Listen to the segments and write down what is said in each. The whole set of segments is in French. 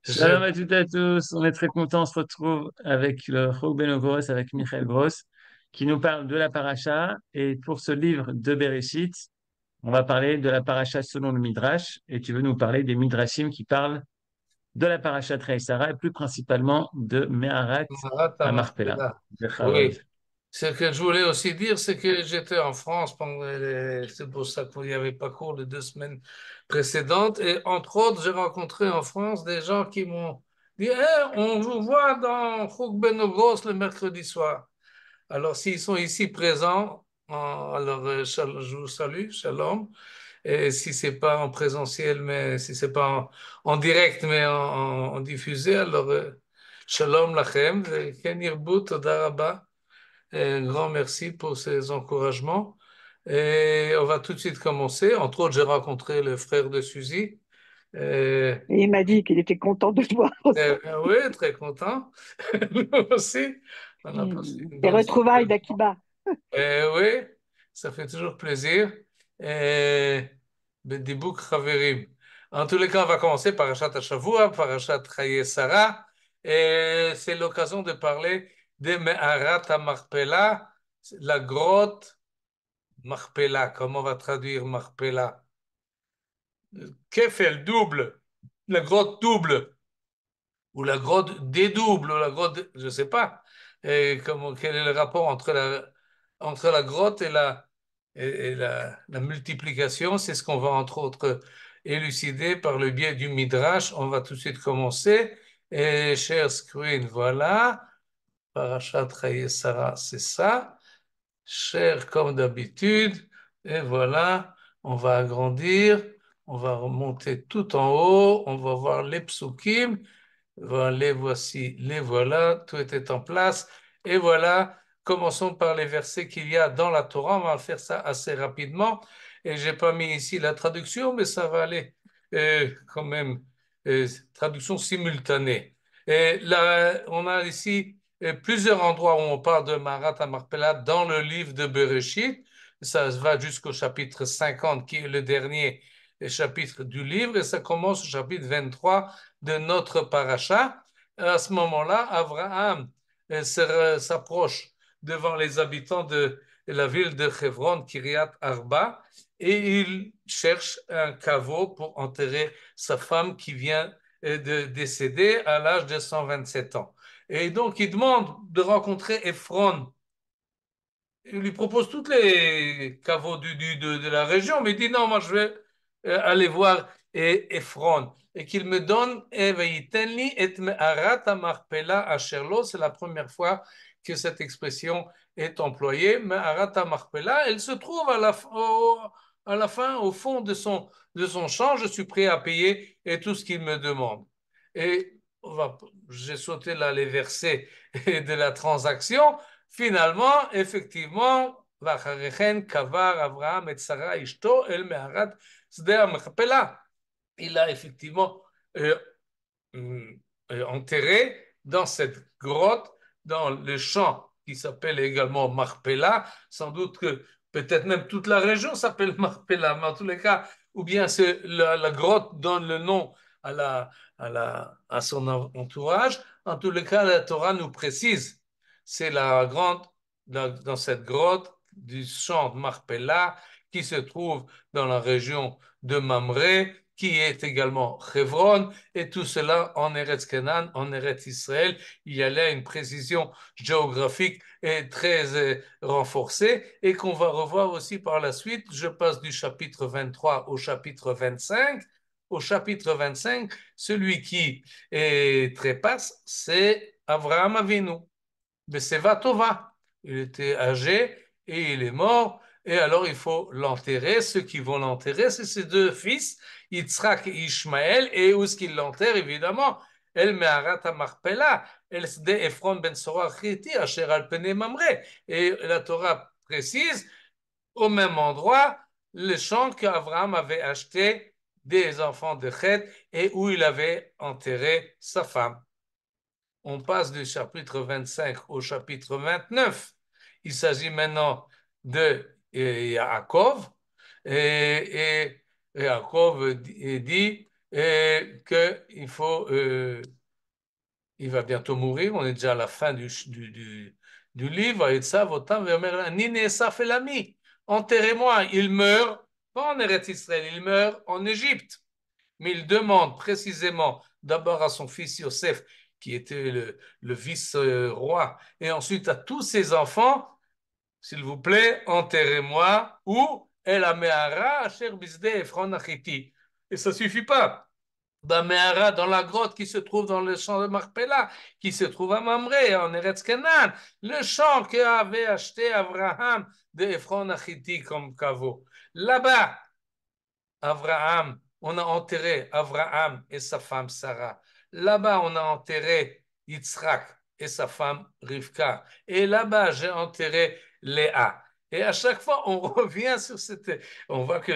Je, Shalom à toutes et à tous, on est très contents, on se retrouve avec le Chok Ben Ogros, avec Michael Gross, qui nous parle de la paracha. Et pour ce livre de Bereshit, on va parler de la paracha selon le Midrash, et tu veux nous parler des Midrashim qui parlent de la paracha Sarah, et plus principalement de Meharat Marat à Marpella. Marpella. Bechavod. Oui. Ce que je voulais aussi dire, c'est que j'étais en France c'est pour ça qu'il n'y avait pas cours les 2 semaines précédentes. Et entre autres, j'ai rencontré en France des gens qui m'ont dit, on vous voit dans Chouk Ben Ogros le mercredi soir. Alors, s'ils sont ici présents, alors je vous salue, shalom. Et si c'est pas en présentiel, mais si c'est pas en direct, mais en diffusé, alors shalom lachem, ken yirbu, toda rabba. Un grand merci pour ces encouragements. Et on va tout de suite commencer. Entre autres, j'ai rencontré le frère de Suzy. Euh, Et il m'a dit qu'il était content de te voir aussi. oui, très content. Nous aussi, on a passé une Les bonne retrouvailles soirée. d'Akiba. Oui, ça fait toujours plaisir. Et Bedibouk Chaverim. En tous les cas, on va commencer par Parashat Hashavua, Parashat Chaye Sarah. Et c'est l'occasion de parler de Me'arat HaMarpela, la grotte Marpella. Comment on va traduire Marpella? Kefel, double. La grotte double. Ou la grotte dédouble, ou la grotte, je ne sais pas. Et quel est le rapport entre la grotte et la multiplication? C'est ce qu'on va entre autres élucider par le biais du Midrash. On va tout de suite commencer. Et cher screen, voilà. Parashat Chaye Sarah, c'est ça. Cher comme d'habitude. Et voilà, on va agrandir. On va remonter tout en haut. On va voir les psukim. Voilà, les voici, les voilà, tout était en place. Et voilà, commençons par les versets qu'il y a dans la Torah. On va faire ça assez rapidement. Et j'ai pas mis ici la traduction, mais ça va aller quand même. Traduction simultanée. Et là, on a ici plusieurs endroits où on parle de Marat Marpella dans le livre de Bereshit. Ça va jusqu'au chapitre 50, qui est le dernier chapitre du livre, et ça commence au chapitre 23 de notre paracha. À ce moment-là, Abraham s'approche devant les habitants de la ville de Hebron, Kiryat Arba, et il cherche un caveau pour enterrer sa femme qui vient de décéder à l'âge de 127 ans. Et donc, il demande de rencontrer Ephron. Il lui propose tous les caveaux de la région, mais il dit non, moi je vais aller voir Ephron et qu'il me donne et me'arat marpela asherlo. C'est la première fois que cette expression est employée. Me'arat marpela, elle se trouve à la fin, au fond de son champ. Je suis prêt à payer et tout ce qu'il me demande. Et j'ai sauté là les versets de la transaction. Finalement, effectivement, ואחריכן קבר אברהם את שרה אשתו אל מערת שדה המכפלה. Il a effectivement euh, enterré dans cette grotte, dans le champ qui s'appelle également Marpella. Sans doute que peut-être même toute la région s'appelle Marpella, mais en tous les cas, ou bien la grotte donne le nom à son entourage. En tous les cas, la Torah nous précise, c'est dans cette grotte du champ de Marpella qui se trouve dans la région de Mamré, qui est également Hebron, et tout cela en Eretz Canaan, en Eretz Israël. Il y a là une précision géographique très renforcée et qu'on va revoir aussi par la suite. Je passe du chapitre 23 au chapitre 25. Au chapitre 25, celui qui trépasse, c'est Avraham Avinu. Beseva Tova. Il était âgé et il est mort. Et alors il faut l'enterrer. Ceux qui vont l'enterrer, c'est ses deux fils, Yitzhak et Ishmaël. Et où est-ce qu'ils l'enterrent, évidemment? El Meharat Marpella, El Sde Ephron Ben Sorah Chiti, Asher Al Pene Mamre. Et la Torah précise, au même endroit, le champ qu'Abraham avait acheté des enfants de Chet et où il avait enterré sa femme. On passe du chapitre 25 au chapitre 29. Il s'agit maintenant de Yaakov. Et Yaakov dit, et qu'il faut, il va bientôt mourir, on est déjà à la fin du livre, et ça, Nine Esaf el ami, enterrez-moi, il meurt, pas en Eretz Israël, il meurt en Égypte. Mais il demande précisément d'abord à son fils Yosef, qui était le vice-roi, et ensuite à tous ses enfants, s'il vous plaît, enterrez-moi, ou El Amehara Asher Bisde Ephron Achiti. Et ça suffit pas. Bamehara, dans la grotte qui se trouve dans le champ de Marpella, qui se trouve à Mamré, en Eretz Canaan, le champ qu'avait acheté Abraham de Ephron Achiti comme caveau. Là-bas, Abraham, on a enterré Abraham et sa femme Sarah. Là-bas, on a enterré Yitzhak et sa femme Rivka. Et là-bas, j'ai enterré Léa. Et à chaque fois, on revient sur cette... On voit que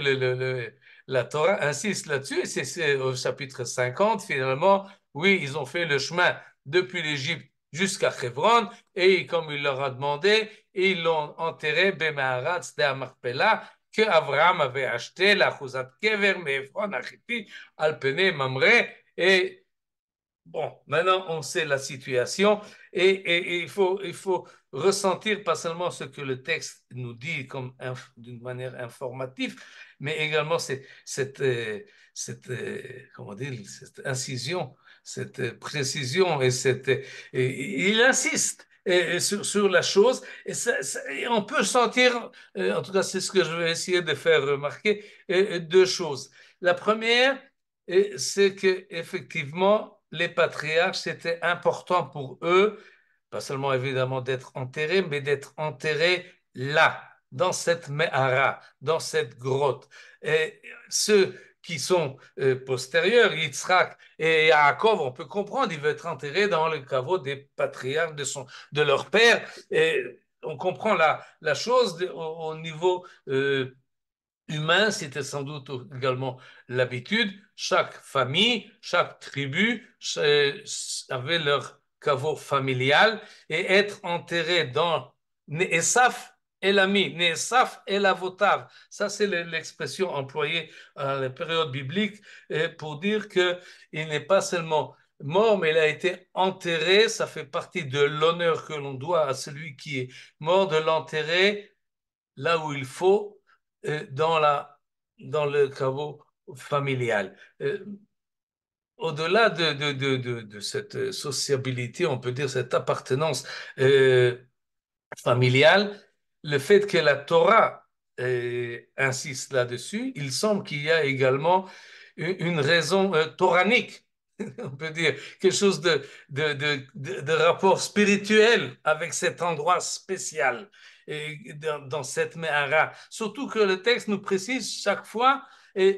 la Torah insiste là-dessus. Et c'est au chapitre 50, finalement, oui, ils ont fait le chemin depuis l'Égypte jusqu'à Hebron. Et comme il leur a demandé, ils l'ont enterré, Bemaharatz de Amarpella, que Abraham avait acheté la Chuzat Kever, Mephron, Achiti, Alpene, Mamre, et bon, maintenant on sait la situation et il faut ressentir pas seulement ce que le texte nous dit comme d'une manière informative, mais également comment dire, cette incision, cette précision et il insiste sur la chose et on peut sentir, en tout cas c'est ce que je vais essayer de faire remarquer, deux choses. La première, c'est que effectivement les patriarches, c'était important pour eux, pas seulement évidemment d'être enterrés, mais d'être enterrés là, dans cette Mehara, dans cette grotte. Et ceux qui sont postérieurs, Yitzhak et Yaakov, on peut comprendre, ils veulent être enterrés dans le caveau des patriarches de leur père. Et on comprend la chose au niveau humain, c'était sans doute également l'habitude. Chaque famille, chaque tribu avait leur caveau familial et être enterré dans Ne'esaf el ami, Ne'esaf el avotav. Ça, c'est l'expression employée à la période biblique pour dire qu'il n'est pas seulement mort, mais il a été enterré. Ça fait partie de l'honneur que l'on doit à celui qui est mort, de l'enterrer là où il faut, dans le caveau familial. Au-delà de cette sociabilité, on peut dire cette appartenance familiale, le fait que la Torah insiste là-dessus, il semble qu'il y a également une raison toranique, on peut dire, quelque chose de rapport spirituel avec cet endroit spécial dans cette Mehara. Surtout que le texte nous précise chaque fois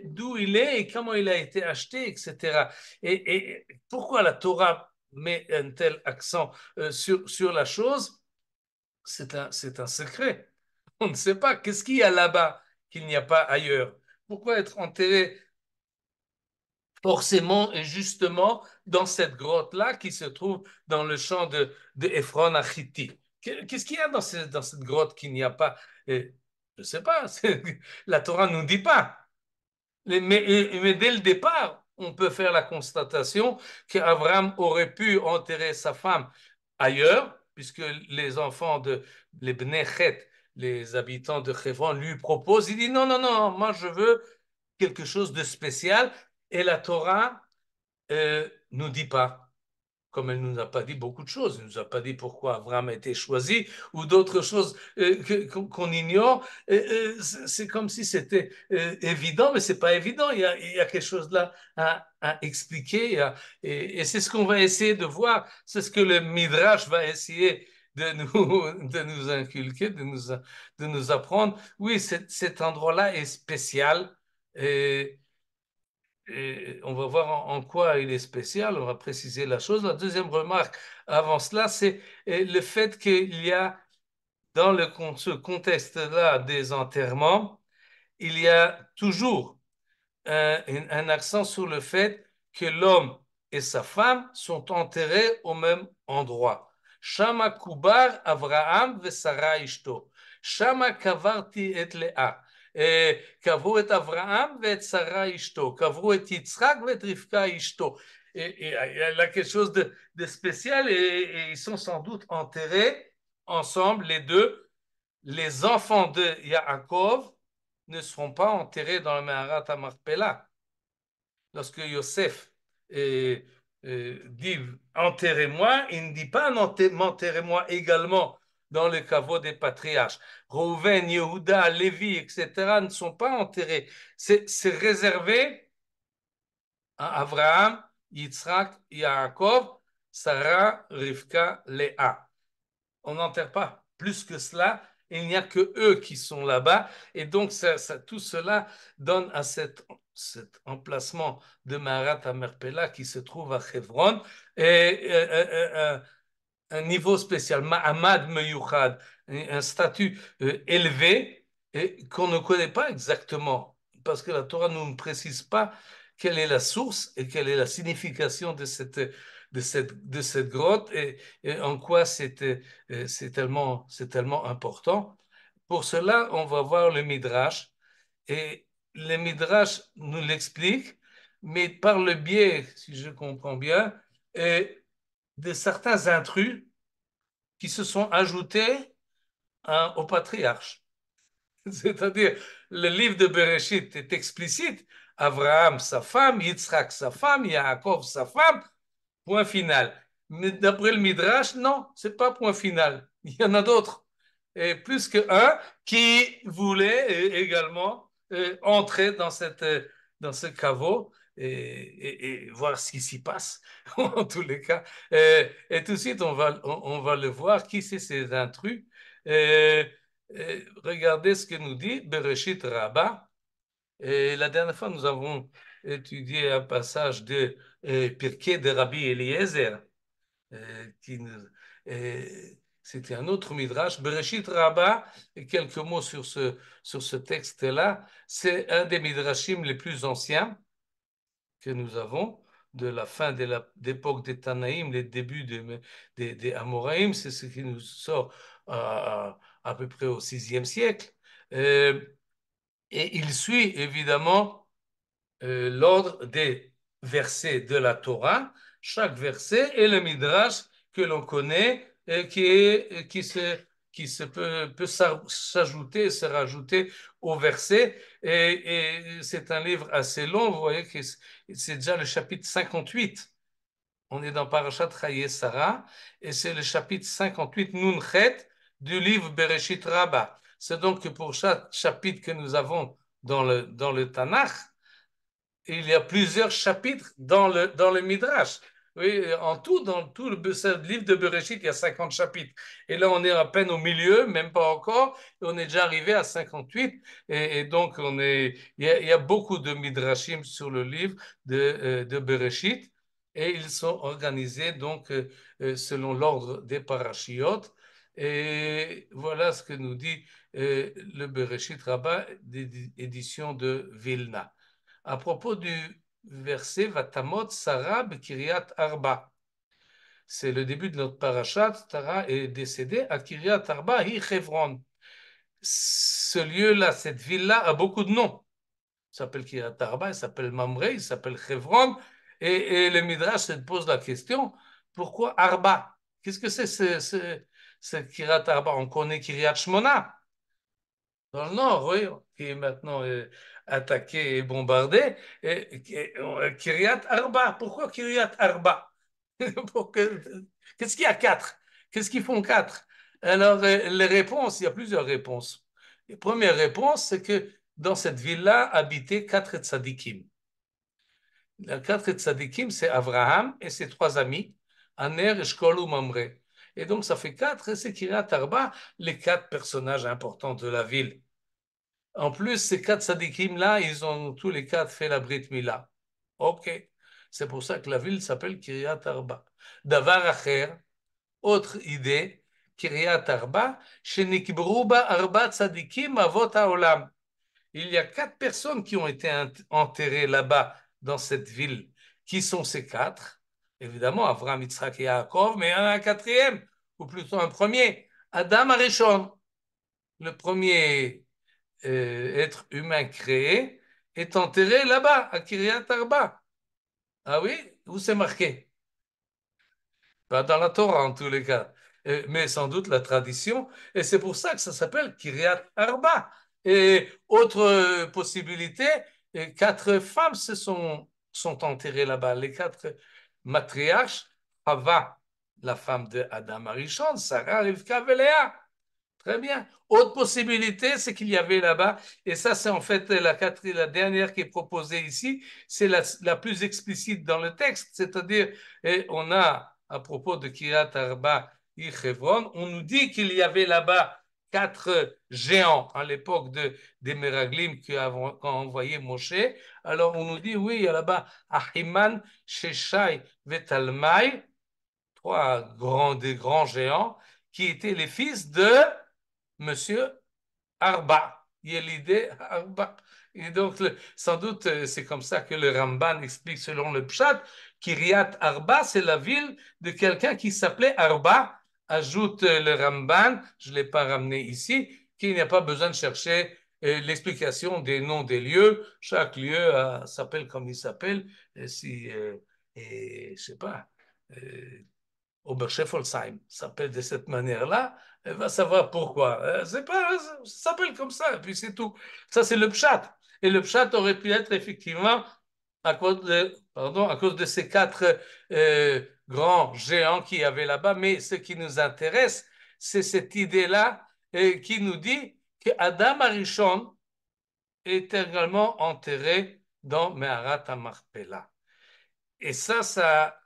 d'où il est et comment il a été acheté, etc. Et pourquoi la Torah met un tel accent sur la chose? C'est un secret. On ne sait pas qu'est-ce qu'il y a là-bas qu'il n'y a pas ailleurs. Pourquoi être enterré forcément et justement dans cette grotte-là qui se trouve dans le champ de Ephron Achiti? Qu'est-ce qu'il y a dans cette grotte qu'il n'y a pas? Je ne sais pas. La Torah ne nous dit pas. Mais dès le départ, on peut faire la constatation qu'Abraham aurait pu enterrer sa femme ailleurs, puisque les enfants les Bnei Chet, les habitants de Hebron, lui proposent. Il dit non, non, non, moi je veux quelque chose de spécial. Et la Torah nous dit pas. Comme elle ne nous a pas dit beaucoup de choses. Elle ne nous a pas dit pourquoi Abraham a été choisi ou d'autres choses qu'on ignore. C'est comme si c'était évident, mais ce n'est pas évident. Il y a quelque chose là à expliquer. Et c'est ce qu'on va essayer de voir. C'est ce que le Midrash va essayer de nous inculquer, de nous apprendre. Oui, cet endroit-là est spécial. Et on va voir en quoi il est spécial, on va préciser la chose. La deuxième remarque avant cela, c'est le fait qu'il y a dans ce contexte-là des enterrements, il y a toujours un accent sur le fait que l'homme et sa femme sont enterrés au même endroit. Shama kubar Avraham ve Sarah ishto. Shama kavarti et Léa. קברו את אברהם ואת שרה אשתו, קברו את יצחק ואת רבקה אשתו. Et il y a quelque chose de spécial et ils sont sans doute enterrés ensemble, les deux. Les enfants de Yaakov ne seront pas enterrés dans le Meharat HaMachpelah. Lorsque Yosef dit enterrez-moi, il ne dit pas m'enterrez-moi également dans le caveau des patriarches. Rouven, Yehuda, Lévi, etc. ne sont pas enterrés. C'est réservé à Abraham, Yitzhak, Yaakov, Sarah, Rivka, Léa. On n'enterre pas plus que cela. Il n'y a que eux qui sont là-bas. Et donc, tout cela donne à cet emplacement de Maharat HaMachpelah qui se trouve à Hebron un niveau spécial, Ma'amad Meyuchad, un statut élevé et qu'on ne connaît pas exactement parce que la Torah ne nous précise pas quelle est la source et quelle est la signification de cette grotte et en quoi c'est tellement important. Pour cela, on va voir le Midrash et le Midrash nous l'explique, mais par le biais, si je comprends bien, de certains intrus qui se sont ajoutés au patriarche. C'est-à-dire, le livre de Bereshit est explicite. Abraham, sa femme, Yitzhak, sa femme, Yaakov, sa femme, point final. Mais d'après le Midrash, non, c'est pas point final. Il y en a d'autres. Et plus qu'un qui voulait également entrer dans ce caveau et voir ce qui s'y passe, en tous les cas. Et tout de suite, on va le voir. Qui c'est ces intrus? Regardez ce que nous dit Bereshit Rabbah. Et la dernière fois, nous avons étudié un passage de Pirkei de Rabbi Eliezer, c'était un autre midrash. Bereshit Rabbah, et quelques mots sur ce texte-là. C'est un des midrashim les plus anciens que nous avons, de la fin de l'époque des Tanaïm, les débuts des Amoraïm. C'est ce qui nous sort à peu près au VIe siècle. Et il suit évidemment l'ordre des versets de la Torah. Chaque verset est le midrash que l'on connaît et qui se peut s'ajouter, se rajouter au verset. Et c'est un livre assez long. Vous voyez que c'est déjà le chapitre 58. On est dans Parashat Chaye Sarah et c'est le chapitre 58 Nunchet du livre Bereshit Rabbah. C'est donc que pour chaque chapitre que nous avons dans le Tanakh, il y a plusieurs chapitres dans le Midrash. Oui, en tout, dans tout le livre de Bereshit, il y a 50 chapitres. Et là, on est à peine au milieu, même pas encore. Et on est déjà arrivé à 58. Et donc, il y a beaucoup de Midrashim sur le livre de Bereshit. Et ils sont organisés donc selon l'ordre des parachiotes. Et voilà ce que nous dit le Bereshit Rabbah d'édition de Vilna. À propos du verset Vatamot Sarah Kiryat Arba. C'est le début de notre parashat. Sarah est décédée à Kiryat Arba, hi Hebron. Ce lieu-là, cette ville-là a beaucoup de noms. Il s'appelle Kiryat Arba, il s'appelle Mamre, il s'appelle Hebron. Et le Midrash se pose la question, pourquoi Arba? Qu'est-ce que c'est ce Kiryat Arba? On connaît Kiryat Shmona dans le nord, oui, qui est maintenant attaqué et bombardé. Kiryat Arba, pourquoi Kiryat Arba? Qu'est-ce qu'il y a quatre? Qu'est-ce qu'ils font quatre? Alors, les réponses, il y a plusieurs réponses. La première réponse, c'est que dans cette ville-là habitaient quatre tzadikim. Les quatre tzadikim, c'est Abraham et ses trois amis, Aner, Eshkol ou Mamre. Et donc, ça fait quatre, et c'est Kiryat Arba, les quatre personnages importants de la ville. En plus, ces quatre tzadikim-là, ils ont tous les quatre fait la Brit Mila. Ok. C'est pour ça que la ville s'appelle Kiryat Arba. Davar Acher, autre idée, Kiryat Arba, Shenikbru ba Arba tzadikim avot haolam. Il y a quatre personnes qui ont été enterrées là-bas, dans cette ville. Qui sont ces quatre? Évidemment, Avraham, Yitzhak et Yaakov, mais il y en a un quatrième, ou plutôt un premier, Adam Arishon. Le premier être humain créé, est enterré là-bas, à Kiryat Arba. Ah oui, où c'est marqué? Pas dans la Torah en tous les cas, mais sans doute la tradition, et c'est pour ça que ça s'appelle Kiryat Arba. Et autre possibilité, 4 femmes sont enterrées là-bas, les 4 matriarches, Hava, la femme de Adam Arishon, Sarah, Rivka et Léa. Très bien. Autre possibilité, c'est qu'il y avait là-bas, et ça c'est en fait la dernière qui est proposée ici, c'est la plus explicite dans le texte, c'est-à-dire, on a, à propos de Kiryat Arba et Hebron, on nous dit qu'il y avait là-bas 4 géants à l'époque des Meraglim qu'ont envoyé Moshe. Alors on nous dit, oui, il y a là-bas Ahiman, Sheshai et Talmai, des grands géants, qui étaient les fils de Monsieur Arba, Yelidé Arba. Et donc, sans doute, c'est comme ça que le Ramban explique selon le Pshat, Kiryat Arba, c'est la ville de quelqu'un qui s'appelait Arba. Ajoute le Ramban, je ne l'ai pas ramené ici, qu'il n'y a pas besoin de chercher l'explication des noms des lieux. Chaque lieu s'appelle comme il s'appelle. Si, je ne sais pas, Oberscheffolsheim s'appelle de cette manière-là, elle va savoir pourquoi. C'est pas, ça s'appelle comme ça, et puis c'est tout. Ça, c'est le pshat. Et le pshat aurait pu être effectivement à cause de ces 4 grands géants qu'il y avait là-bas. Mais ce qui nous intéresse, c'est cette idée-là qui nous dit que Adam Arishon est également enterré dans Meharat HaMachpelah. Et ça,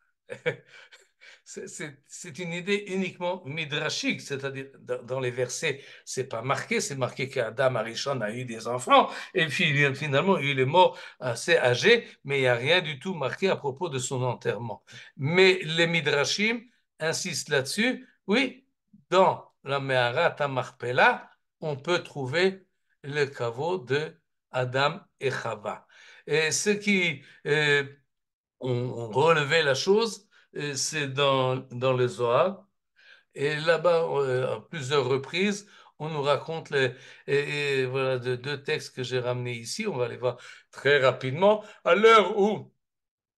c'est une idée uniquement midrashique, c'est-à-dire dans les versets, c'est pas marqué, c'est marqué qu'Adam Arishon a eu des enfants, et puis finalement il est mort assez âgé, mais il n'y a rien du tout marqué à propos de son enterrement. Mais les midrashim insistent là-dessus, oui, dans la Meharat HaMachpelah, on peut trouver le caveau de Adam et Chava. Et ce qui on relevait la chose, c'est dans le Zohar. Et là-bas, à plusieurs reprises, on nous raconte et voilà, 2 textes que j'ai ramenés ici. On va les voir très rapidement. À l'heure où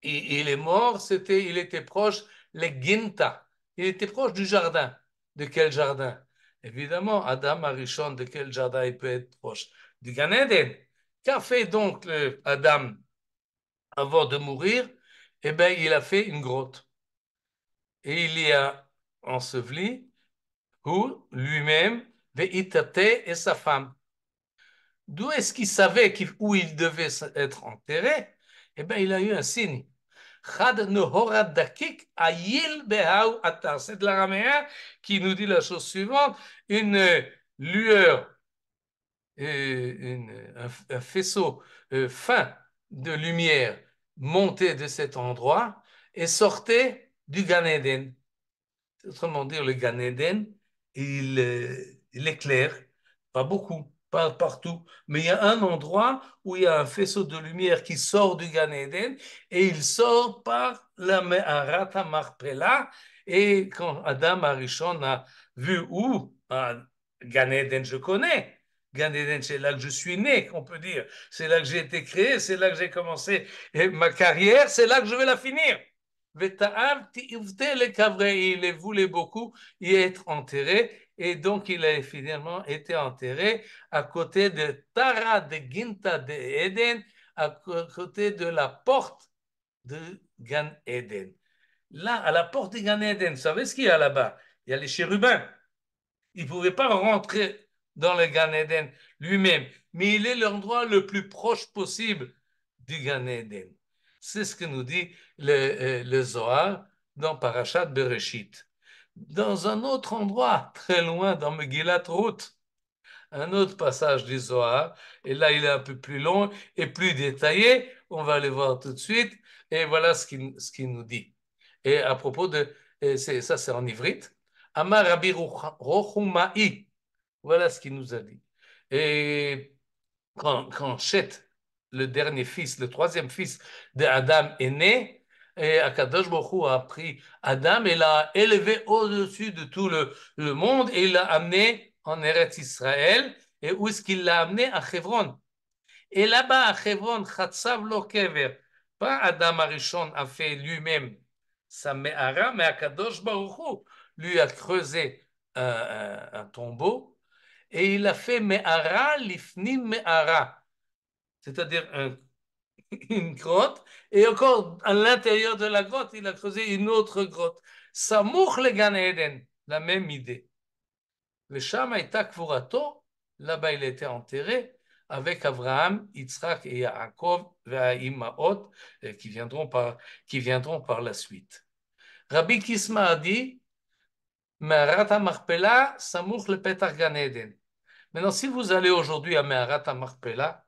il est mort, il était proche les Ginta. Il était proche du jardin. De quel jardin? Évidemment, Adam Arishon, de quel jardin il peut être proche? Du Gan Eden. Qu'a fait donc Adam avant de mourir? Eh bien, il a fait une grotte. Et il y a enseveli lui-même, Veitate et sa femme. D'où est-ce qu'il savait où il devait être enterré? Eh bien, il a eu un signe. Chad Nohorad Dakik Ayil Behau Atar. C'est de l'araméen qui nous dit la chose suivante. Une lueur, un faisceau fin de lumière montait de cet endroit et sortait du Gan Eden. Autrement dire, le Gan Eden, il éclaire, pas beaucoup, pas partout, mais il y a un endroit où il y a un faisceau de lumière qui sort du Gan Eden et il sort par la Meharat HaMachpelah. Et quand Adam Arishon a vu où, Gan Eden, je connais. Gan Eden, c'est là que je suis né, on peut dire. C'est là que j'ai été créé, c'est là que j'ai commencé ma carrière, c'est là que je vais la finir. Il voulait beaucoup y être enterré et donc il a finalement été enterré à côté de Tara de Ginta de Eden, à côté de la porte de Gan Eden. Là, à la porte de Gan Eden, vous savez ce qu'il y a là-bas? Il y a les chérubins. Il ne pouvait pas rentrer dans le Gan Eden lui-même, mais il est l'endroit le plus proche possible du Gan Eden. C'est ce que nous dit le Zohar dans Parashat Bereshit. Dans un autre endroit, très loin, dans Megillat Ruth, un autre passage du Zohar, et là il est un peu plus long et plus détaillé, on va aller voir tout de suite, et voilà ce qu'il nous dit. Et à propos ça c'est en ivrite, Amar Rabbi Rochumaï, voilà ce qu'il nous a dit. Et quand Chet, le dernier fils, le troisième fils d'Adam est né, et Akadosh Baruch Hu a pris Adam et l'a élevé au-dessus de tout le monde et l'a amené en Eretz Israël. Et où est-ce qu'il l'a amené? À Hebron. Et là-bas, à Hebron, Chatsav lo kever. Pas Adam Arishon a fait lui-même sa me'ara, mais Akadosh Baruch Hu lui a creusé un tombeau et il a fait me'ara lifnim me'ara, c'est-à-dire une grotte, et encore à l'intérieur de la grotte, il a creusé une autre grotte. Samouch le Gan Eden, la même idée. Le Sham Aïta Kvurato, là-bas il était enterré avec Abraham, Yitzhak et Yaakov, Imaot, qui viendront par la suite. Rabbi Kisma a dit, Me'arat HaMachpelah, Samouch le Petach Gan Eden. Maintenant, si vous allez aujourd'hui à Me'arat HaMachpelah,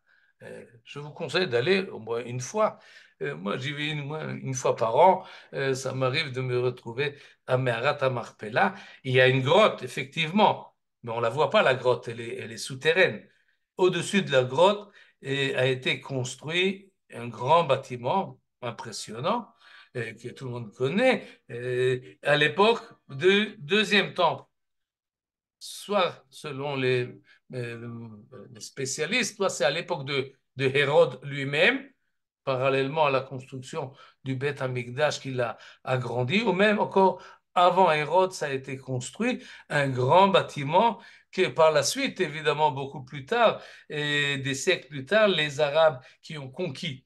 je vous conseille d'aller au moins une fois. Moi, j'y vais une fois par an. Ça m'arrive de me retrouver à Me'arat HaMachpelah. Il y a une grotte, effectivement, mais on ne la voit pas, la grotte, elle est souterraine. Au-dessus de la grotte a été construit un grand bâtiment impressionnant que tout le monde connaît, à l'époque du deuxième temple, soit selon les spécialistes, soit c'est à l'époque de Hérode lui-même, parallèlement à la construction du Beth Amikdash qu'il a agrandi, ou même encore avant Hérode, ça a été construit un grand bâtiment que par la suite, évidemment beaucoup plus tard, et des siècles plus tard, les Arabes qui ont conquis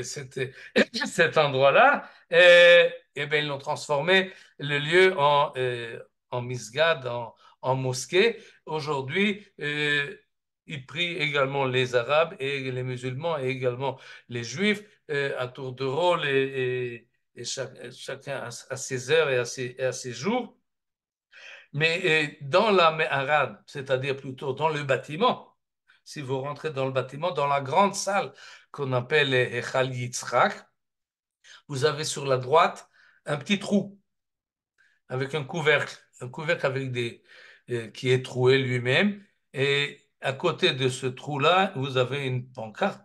cet endroit-là, et bien, ils l'ont transformé le lieu en misgad, en mosquée. Aujourd'hui, ils prient également les Arabes et les musulmans et également les Juifs à tour de rôle et chacun à ses heures et à ses jours. Mais dans la Me'arad, c'est-à-dire plutôt dans le bâtiment, si vous rentrez dans le bâtiment, dans la grande salle qu'on appelle Echal Yitzhak, vous avez sur la droite un petit trou avec un couvercle avec qui est troué lui-même. Et à côté de ce trou-là, vous avez une pancarte,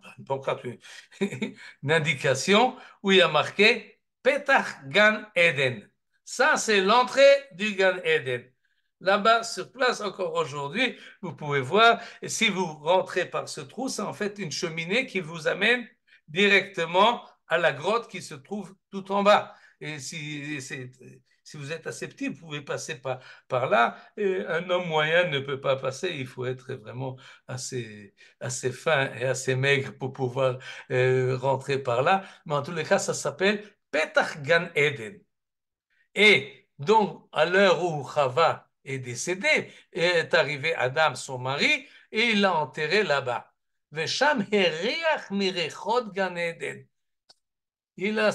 une indication où il y a marqué Petach Gan Eden. Ça, c'est l'entrée du Gan Eden. Là-bas, sur place, encore aujourd'hui, vous pouvez voir, et si vous rentrez par ce trou, c'est en fait une cheminée qui vous amène directement à la grotte qui se trouve tout en bas. Et si vous êtes assez petit, vous pouvez passer par là. Et un homme moyen ne peut pas passer. Il faut être vraiment assez fin et assez maigre pour pouvoir rentrer par là. Mais en tous les cas, ça s'appelle Petach Gan Eden. Et donc, à l'heure où Chava est décédée, est arrivé Adam, son mari, et il l'a enterré là-bas. Vesham heriach mirechot Gan Eden. Il a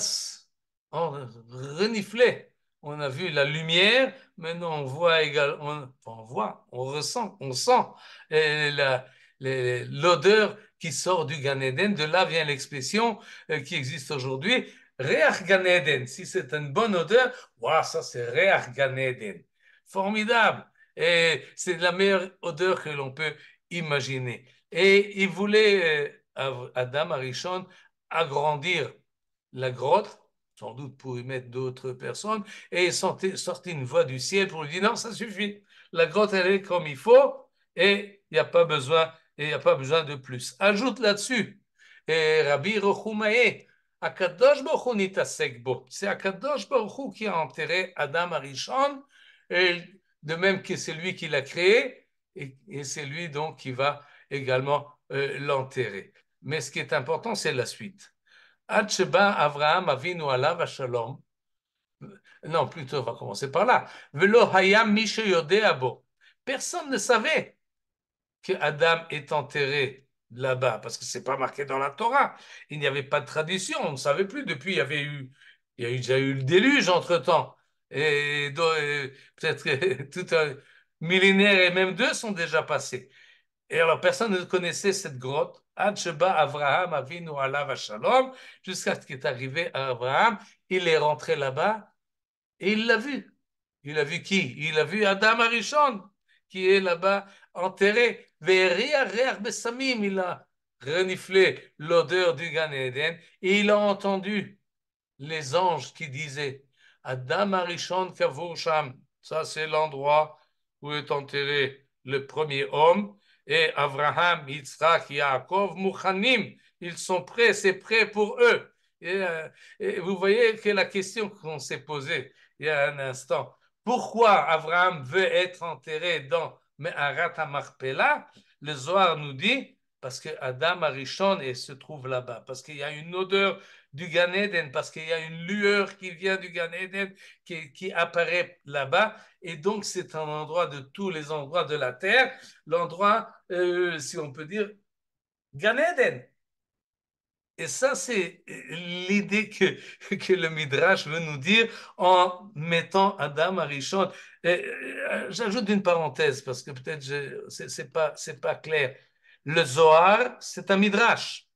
reniflé. On a vu la lumière, maintenant on voit également, on ressent, on sent l'odeur qui sort du Gan Eden. De là vient l'expression qui existe aujourd'hui, Reach Gan Eden. Si c'est une bonne odeur, wow, ça c'est Reach Gan Eden. Formidable. Et c'est la meilleure odeur que l'on peut imaginer. Et il voulait, Adam Arishon, agrandir la grotte, sans doute pour y mettre d'autres personnes, et sorti une voix du ciel pour lui dire non, ça suffit, la grotte elle est comme il faut, et il n'y a pas besoin, de plus. Ajoute là-dessus, et Rabbi Rochumae, Akadosh Baruch Hu nitasek bo. C'est Akadosh Baruch Hu qui a enterré Adam Arishon, et de même que c'est lui qui l'a créé, et c'est lui donc qui va également l'enterrer. Mais ce qui est important, c'est la suite. עד שבא אברהם אבינו עליו השלום, non, plutôt on va commencer par là, ולא היה מי שיודע בו. Personne ne savait que Adam est enterré là-bas, parce que c'est pas marqué dans la Torah. Il n'y avait pas de tradition, on ne savait plus. Depuis, il y a déjà eu le déluge entre-temps. Et peut-être que tout un millénaire et même deux sont déjà passés. Et alors, personne ne connaissait cette grotte. Ad Sheba Avraham Avinu Alav Shalom, jusqu'à ce qu'il est arrivé à Abraham. Il est rentré là-bas et il l'a vu. Il a vu qui? Il a vu Adam Arishon, qui est là-bas enterré. Ve'eria re'ach besamim, il a reniflé l'odeur du Gan Eden et il a entendu les anges qui disaient Adam Arishon Kavur Sham. Ça, c'est l'endroit où est enterré le premier homme. et Abraham, Yitzhak, Yaakov, Mouchanim, ils sont prêts, c'est prêt pour eux. Et vous voyez que la question qu'on s'est posée il y a un instant, pourquoi Abraham veut être enterré dans Me'arat HaMachpelah? Le Zohar nous dit, parce que Adam Arishon se trouve là-bas, parce qu'il y a une odeur du Gan Eden, parce qu'il y a une lueur qui vient du Gan Eden qui apparaît là-bas, et donc c'est un endroit de tous les endroits de la terre, l'endroit, si on peut dire, Gan Eden. Et ça, c'est l'idée que le Midrash veut nous dire en mettant Adam Arishon. J'ajoute une parenthèse parce que peut-être c'est pas clair. Le Zohar, c'est un Midrash.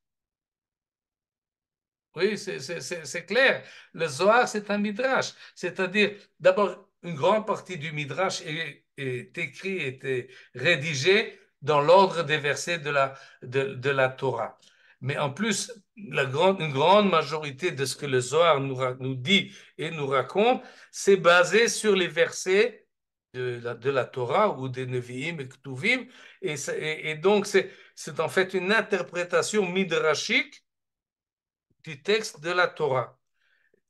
Oui, c'est clair. Le Zohar, c'est un Midrash. C'est-à-dire, d'abord, une grande partie du Midrash est écrit, est rédigé dans l'ordre des versets de la Torah. Mais en plus, une grande majorité de ce que le Zohar nous dit et nous raconte, c'est basé sur les versets de la Torah ou des Nevi'im et Ketuvim. Et donc, c'est en fait une interprétation midrashique du texte de la Torah.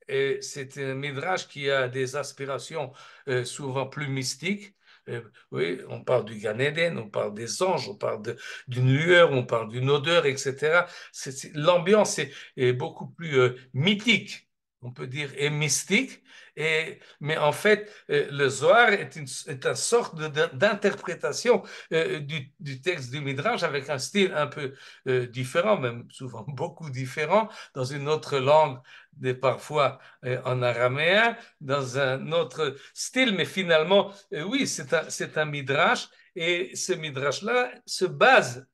Et c'est un midrash qui a des aspirations souvent plus mystiques. Oui, on parle du Gan Eden, on parle des anges, on parle d'une lueur, on parle d'une odeur, etc. L'ambiance est beaucoup plus mythique, on peut dire, et mystique. Mais en fait, le Zohar est une sorte d'interprétation du texte du Midrash avec un style un peu différent, même souvent beaucoup différent, dans une autre langue, parfois en araméen, dans un autre style, mais finalement, oui, c'est un midrash, et ce midrash-là se base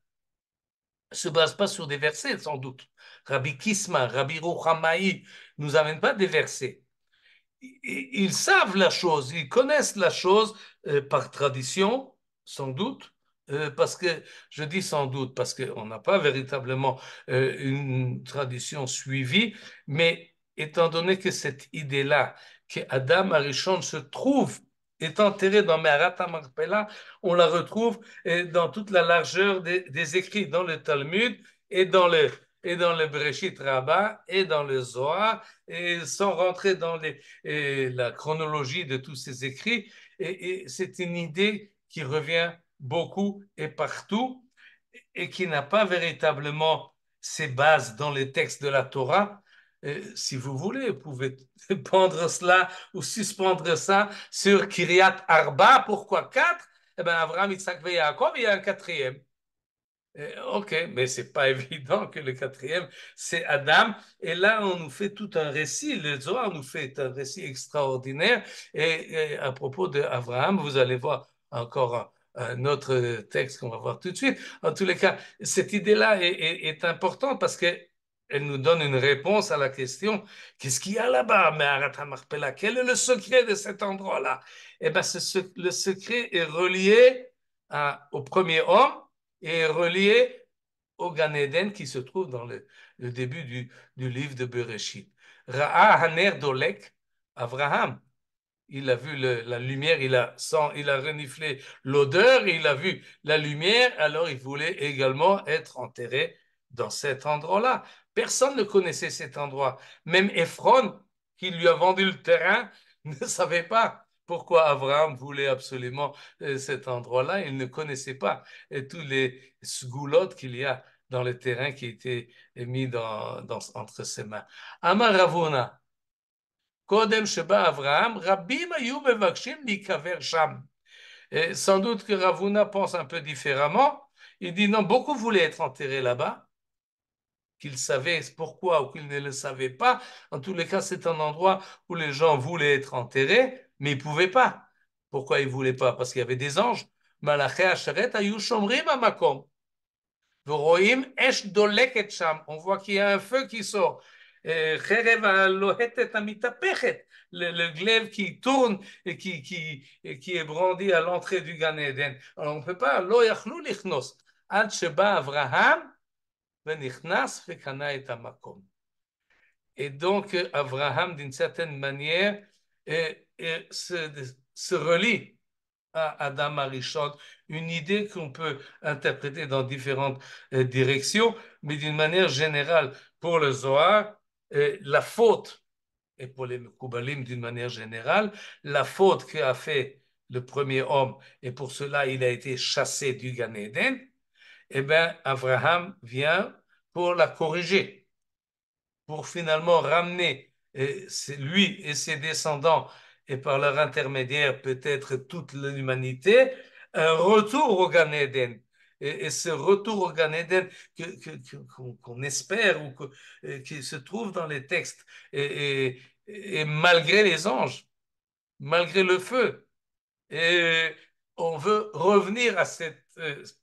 pas sur des versets, sans doute. Rabbi Kisma, Rabbi Ruchamaï nous amènent pas des versets. Ils savent la chose, ils connaissent la chose par tradition, sans doute, parce que, je dis sans doute, parce qu'on n'a pas véritablement une tradition suivie, mais étant donné que cette idée-là, que Adam Arishon se trouve, est enterré dans Me'arat HaMachpelah, on la retrouve dans toute la largeur des écrits, dans le Talmud et dans le Bereshit Rabbah et dans le Zohar, et sans rentrer dans la chronologie de tous ces écrits. Et c'est une idée qui revient beaucoup et partout et qui n'a pas véritablement ses bases dans les textes de la Torah. Si vous voulez, vous pouvez prendre cela ou suspendre ça sur Kiryat Arba. Pourquoi quatre? Eh bien, Abraham, Isaac et Yaakov, il y a un quatrième. Ok, mais c'est pas évident que le quatrième, c'est Adam. Et là, on nous fait tout un récit. Le Zohar nous fait un récit extraordinaire. Et à propos d'Abraham, vous allez voir encore un autre texte qu'on va voir tout de suite. En tous les cas, cette idée-là est importante parce que elle nous donne une réponse à la question, qu'est-ce qu'il y a là-bas, Me'arat HaMachpelah? Quel est le secret de cet endroit-là? Eh bien, le secret est relié au premier homme et relié au Gan Eden qui se trouve dans le début du livre de Bereshit. Ra'a Haner Dolek, Abraham, il a vu la lumière, il a reniflé l'odeur, il a vu la lumière, alors il voulait également être enterré dans cet endroit-là. Personne ne connaissait cet endroit. Même Ephron, qui lui a vendu le terrain, ne savait pas pourquoi Abraham voulait absolument cet endroit-là. Il ne connaissait pas tous les sgoulottes qu'il y a dans le terrain qui était mis entre ses mains. Amar Ravuna, קודם שבא אברהם, רבים היו מבקשים להיקבר שם. Et sans doute que Ravuna pense un peu différemment. Il dit non, beaucoup voulaient être enterrés là-bas, qu'ils savaient pourquoi ou qu'ils ne le savaient pas. En tous les cas, c'est un endroit où les gens voulaient être enterrés, mais ils ne pouvaient pas. Pourquoi ils ne voulaient pas? Parce qu'il y avait des anges. Malaché Asheret ayu shomrim amakom. V'roim esh doleket sham. On voit qu'il y a un feu qui sort. Cherev halohetet amitapechet. Le glaive qui tourne et qui est brandi à l'entrée du Gan Eden. Alors on ne peut pas. Lo yachlu lichnos. Ad sheba Avraham venichnas vekana et amakom. Et donc Abraham, d'une certaine manière, se relie à Adam Arishon, une idée qu'on peut interpréter dans différentes directions, mais d'une manière générale, pour le Zohar, la faute, et pour les Mekoubalim d'une manière générale, la faute qu'a fait le premier homme, et pour cela il a été chassé du Gan Eden, eh bien, Abraham vient pour la corriger, pour finalement ramener lui et ses descendants, et par leur intermédiaire peut-être toute l'humanité, un retour au Gan Eden. Et ce retour au Gan Eden qu'on espère ou qui se trouve dans les textes, et malgré les anges, malgré le feu, et on veut revenir à cette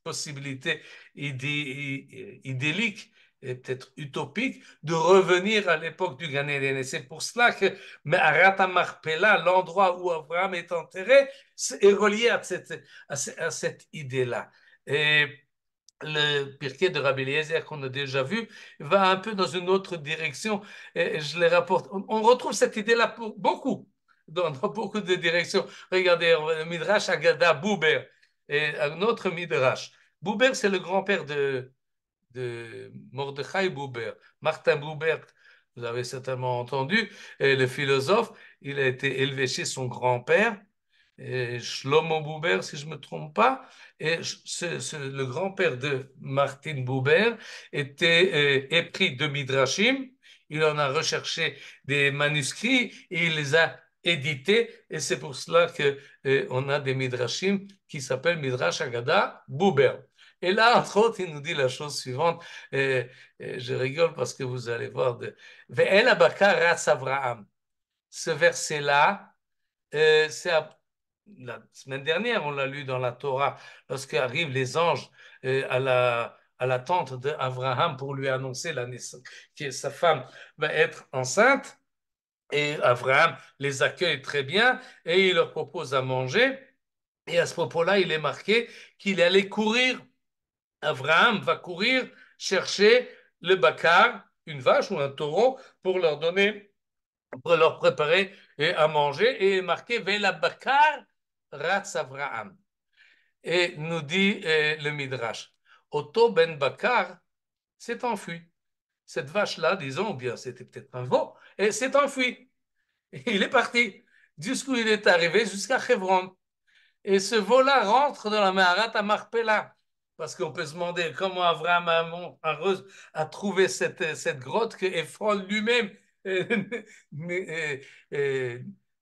possibilité idyllique et peut-être utopique de revenir à l'époque du Gan Eden. Et c'est pour cela que Me'arat Marpella, l'endroit où Abraham est enterré, est relié à cette idée-là. Et le Pirkei de Rabbi Eliezer qu'on a déjà vu va un peu dans une autre direction. Et je les rapporte. On retrouve cette idée-là pour beaucoup, dans beaucoup de directions. Regardez, le Midrash Agada Bouber et un autre Midrash. Bouber, c'est le grand-père de Mordechai Bouber. Martin Bouber, vous avez certainement entendu, et le philosophe, il a été élevé chez son grand-père, Shlomo Bouber, si je ne me trompe pas. Et le grand-père de Martin Buber était épris de Midrashim. Il en a recherché des manuscrits et il les a édités. Et c'est pour cela qu'on a des Midrashim qui s'appellent Midrash Agada Buber. Et là, entre autres, il nous dit la chose suivante. Je rigole parce que vous allez voir. Ve'el abakar ratz Avraham. Ce verset-là, c'est la semaine dernière, on l'a lu dans la Torah, lorsqu'arrivent les anges à la tente d'Abraham pour lui annoncer la naissance, que sa femme va être enceinte. Et Abraham les accueille très bien et il leur propose à manger. Et à ce propos-là, il est marqué qu'il allait courir. Abraham va courir chercher le bakar, une vache ou un taureau, pour leur donner, pour leur préparer à manger. Et il est marqué Vela bakar Ratz Avraham. Et nous dit le Midrash, Otto ben Bakar s'est enfui. Cette vache-là, disons, ou bien c'était peut-être un veau, et s'est enfui. Et il est parti. Jusqu'où il est arrivé, jusqu'à Hebron. Et ce veau-là rentre dans la Maharat à Marpella. Parce qu'on peut se demander comment Abraham a trouvé cette grotte que Ephron lui-même ne,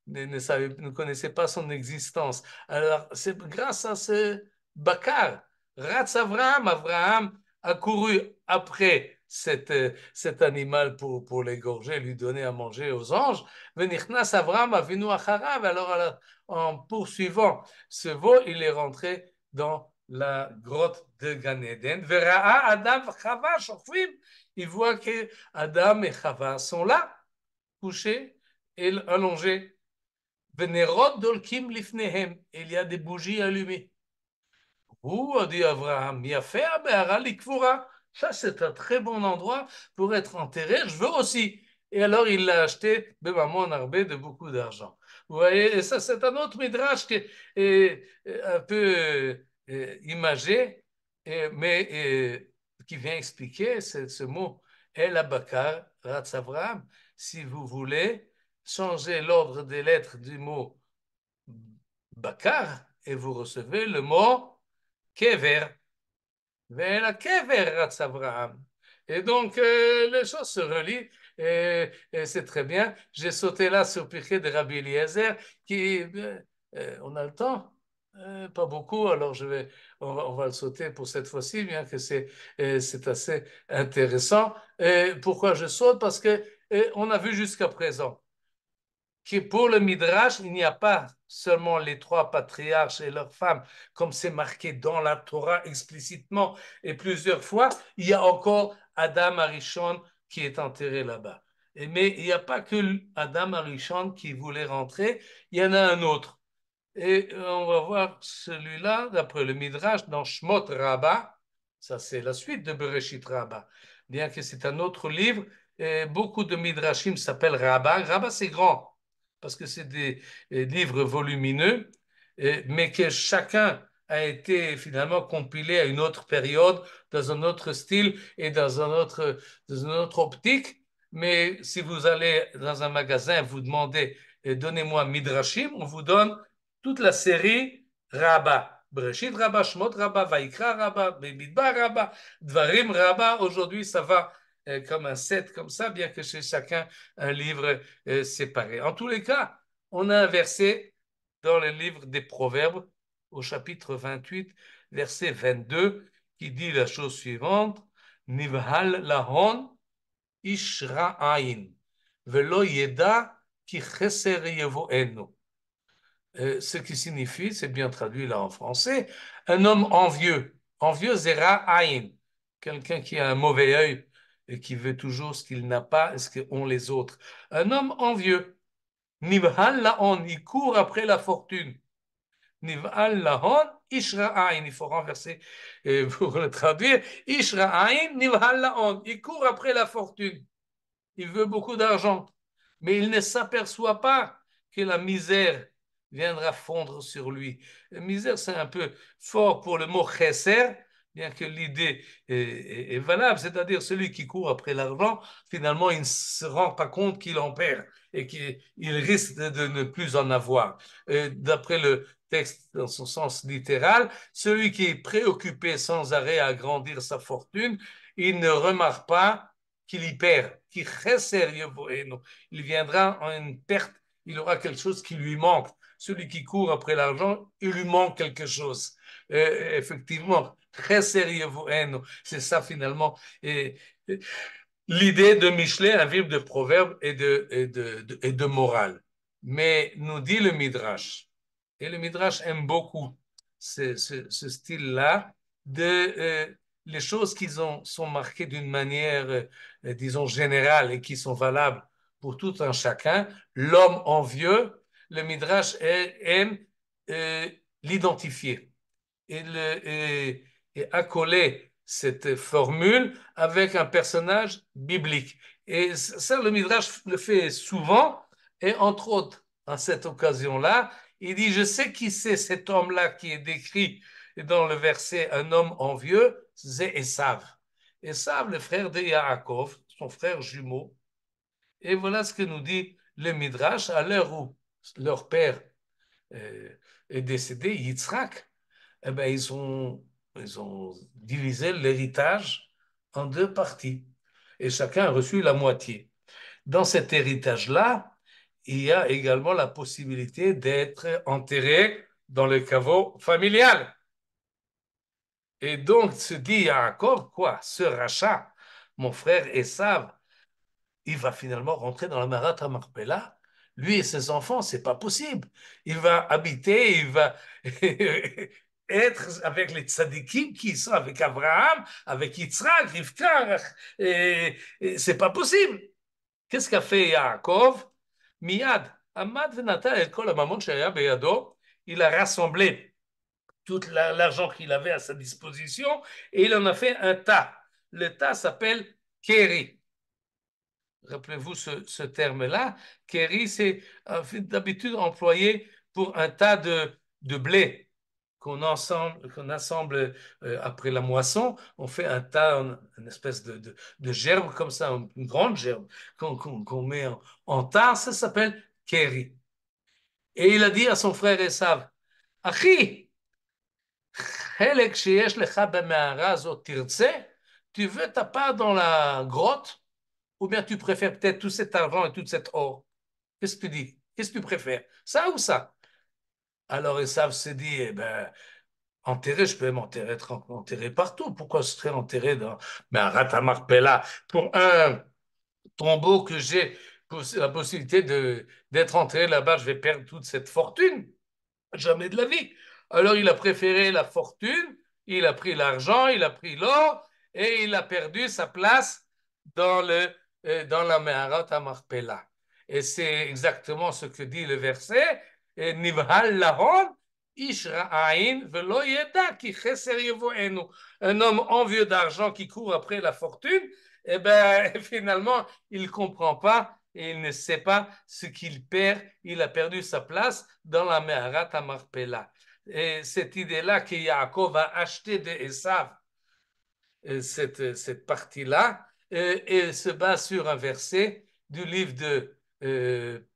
ne connaissait pas son existence. Alors, c'est grâce à ce Bakar, Ratz Abraham, Abraham a couru après cet animal pour l'égorger, lui donner à manger aux anges. Venichnas Abraham avinu acharav. Alors, en poursuivant ce veau, il est rentré dans la grotte de Gan Eden. Vera'a Adam Chava shofrim. Il voit que Adam et Chava sont là, couchés et allongés. Venerot dolkim lifnehem. Il y a des bougies allumées. Ouh, a dit Abraham, Yafé Be'ara likvura. Ça, c'est un très bon endroit pour être enterré. Je veux aussi. Et alors, il l'a acheté, Bemamon Arbé, de beaucoup d'argent. Vous voyez, et ça, c'est un autre midrash qui est un peu imagé, mais qui vient expliquer ce mot El Abakar, Ratz Abraham. Si vous voulez changer l'ordre des lettres du mot Bakar, et vous recevez le mot Kever. Vers Kever Ratz Abraham. Et donc, les choses se relient et c'est très bien. J'ai sauté là sur Pirkei de Rabbi Eliezer, qui, on a le temps, pas beaucoup, alors on va le sauter pour cette fois-ci, bien que c'est assez intéressant. Pourquoi je saute? Parce que on a vu jusqu'à présent que pour le Midrash, il n'y a pas seulement les trois patriarches et leurs femmes, comme c'est marqué dans la Torah explicitement et plusieurs fois, il y a encore Adam Arishon qui est enterré là-bas. Mais il n'y a pas que Adam Arishon qui voulait rentrer, il y en a un autre. Et on va voir celui-là, d'après le Midrash, dans Shmot Rabbah, ça c'est la suite de Bereshit Rabbah, bien que c'est un autre livre, beaucoup de Midrashim s'appellent Rabbah. Rabbah c'est grand, parce que c'est des livres volumineux. mais que chacun a été finalement compilé à une autre période, dans un autre style et dans une autre optique. Mais si vous allez dans un magasin, vous demandez, donnez-moi Midrashim, on vous donne toute la série Rabbah. Bereshit Rabbah, Shmot Rabbah, Vaikra Rabbah, Bemidbar Rabbah, Dvarim Rabbah. Aujourd'hui, ça va comme un set comme ça, bien que chez chacun un livre séparé. En tous les cas, on a un verset dans le livre des Proverbes, au chapitre 28, verset 22, qui dit la chose suivante: Nivhal lahon ish ra'ain, velo yeda ki cheser yevoenu. Ce qui signifie, c'est bien traduit là en français, un homme envieux. Envieux, c'est ra'ain, quelqu'un qui a un mauvais œil et qui veut toujours ce qu'il n'a pas et ce qu'ont les autres. Un homme envieux. Nivhal lahon, il court après la fortune. Niv'al lahon, Ishra'ain. Il faut renverser pour le traduire. Ishra'ain, Niv'al lahon. Il court après la fortune. Il veut beaucoup d'argent. Mais il ne s'aperçoit pas que la misère viendra fondre sur lui. La misère, c'est un peu fort pour le mot chesser, bien que l'idée est valable. C'est-à-dire celui qui court après l'argent, finalement, il ne se rend pas compte qu'il en perd et qu'il risque de ne plus en avoir. D'après le texte dans son sens littéral, celui qui est préoccupé sans arrêt à agrandir sa fortune, il ne remarque pas qu'il y perd, qu'il il viendra en une perte, il aura quelque chose qui lui manque. Celui qui court après l'argent, il lui manque quelque chose. Effectivement, c'est ça finalement. L'idée de Michelet, un livre de proverbes et de morale. Mais nous dit le Midrash, et le Midrash aime beaucoup ce style-là, les choses qui sont marquées d'une manière, disons, générale et qui sont valables pour tout un chacun. L'homme envieux, le Midrash aime l'identifier et accoler cette formule avec un personnage biblique. Et ça, le Midrash le fait souvent, et entre autres, à cette occasion-là, il dit, je sais qui c'est cet homme-là qui est décrit dans le verset, un homme envieux, c'est Esav. Esav, le frère de Yaakov, son frère jumeau. Et voilà ce que nous dit le Midrash, à l'heure où leur père est décédé, Yitzhak, eh ben, ils ont divisé l'héritage en deux parties et chacun a reçu la moitié. Dans cet héritage-là, il y a également la possibilité d'être enterré dans le caveau familial. Et donc, se dit Yaakov, quoi, ce rachat, mon frère Esav, il va finalement rentrer dans la Marat Marpella. Lui et ses enfants, c'est pas possible. Il va habiter, il va être avec les tzadikim qui sont avec Abraham, avec Yitzhak, Rivka, et c'est pas possible. Qu'est-ce qu'a fait Yaakov? Miyad, Amad Venata el kol hamamon shaya beyado, il a rassemblé tout l'argent qu'il avait à sa disposition et il en a fait un tas. Le tas s'appelle Keri. Rappelez-vous ce terme-là. Keri, c'est d'habitude employé pour un tas de blé qu'on assemble après la moisson. On fait un tas, une espèce de gerbe comme ça, une grande gerbe qu'on met en tas. Ça s'appelle Keri. Et il a dit à son frère Esav, Achi, חלק שיש לך במערה הזאת תרצה, tu veux ta part dans la grotte, ou bien tu préfères peut-être tout cet argent et tout cet or? Qu'est-ce que tu dis? Qu'est-ce que tu préfères? Ça ou ça? Alors Esav s'est dit, eh ben, enterré, je peux m'enterrer partout. Pourquoi je serais enterré dans un Ratamarpella pour un tombeau que j'ai la possibilité d'être enterré là-bas, je vais perdre toute cette fortune? Jamais de la vie. Alors il a préféré la fortune, il a pris l'argent, il a pris l'or et il a perdu sa place dans la Meharat Marpella. Et c'est exactement ce que dit le verset, Nivhal lahon ish ra'ain velo yeda ki cheser yevoenu. Un homme envieux d'argent qui court après la fortune, eh ben finalement il comprend pas et il ne sait pas ce qu'il perd. Il a perdu sa place dans la Meharat Marpella. Et cette idée-là que Yaakov va acheter de Esav cette partie-là et se base sur un verset du livre de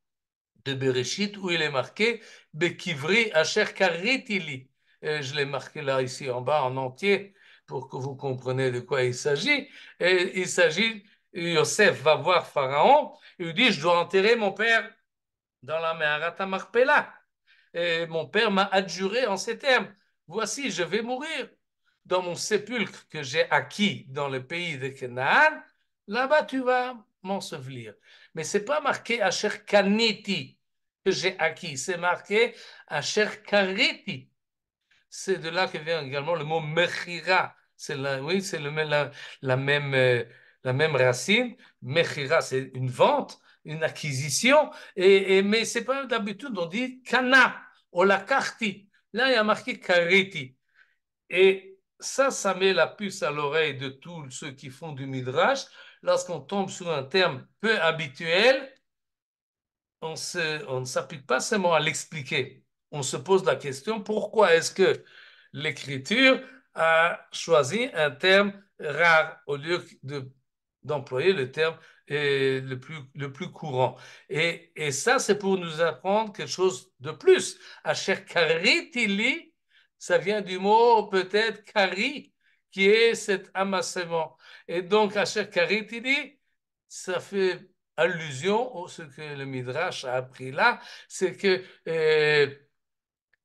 Bereshit où il est marqué Bekivri Asher Karitili. Je l'ai marqué là ici en bas en entier pour que vous compreniez de quoi il s'agit. Et il s'agit, Yosef va voir Pharaon et lui dit je dois enterrer mon père dans la Meharat Marpella. Et mon père m'a adjuré en ces termes. Voici, je vais mourir dans mon sépulcre que j'ai acquis dans le pays de Canaan. Là-bas, tu vas m'ensevelir. Mais c'est pas marqué Asher Kaniti que j'ai acquis. C'est marqué Asher Kariti. C'est de là que vient également le mot Mechira. Oui, c'est la même, la même racine. Mechira, c'est une vente, une acquisition. Mais c'est pas d'habitude, on dit Kana, ou la Karti. Là, il y a marqué Kariti. Et ça met la puce à l'oreille de tous ceux qui font du Midrash. Lorsqu'on tombe sur un terme peu habituel, on ne s'applique pas seulement à l'expliquer. On se pose la question, pourquoi est-ce que l'écriture a choisi un terme rare au lieu d'employer le terme le plus courant. Et ça, c'est pour nous apprendre quelque chose de plus. Asher karitili, ça vient du mot peut-être kari, qui est cet amassement. Et donc, Asher karitili, ça fait allusion à ce que le Midrash a appris là, c'est que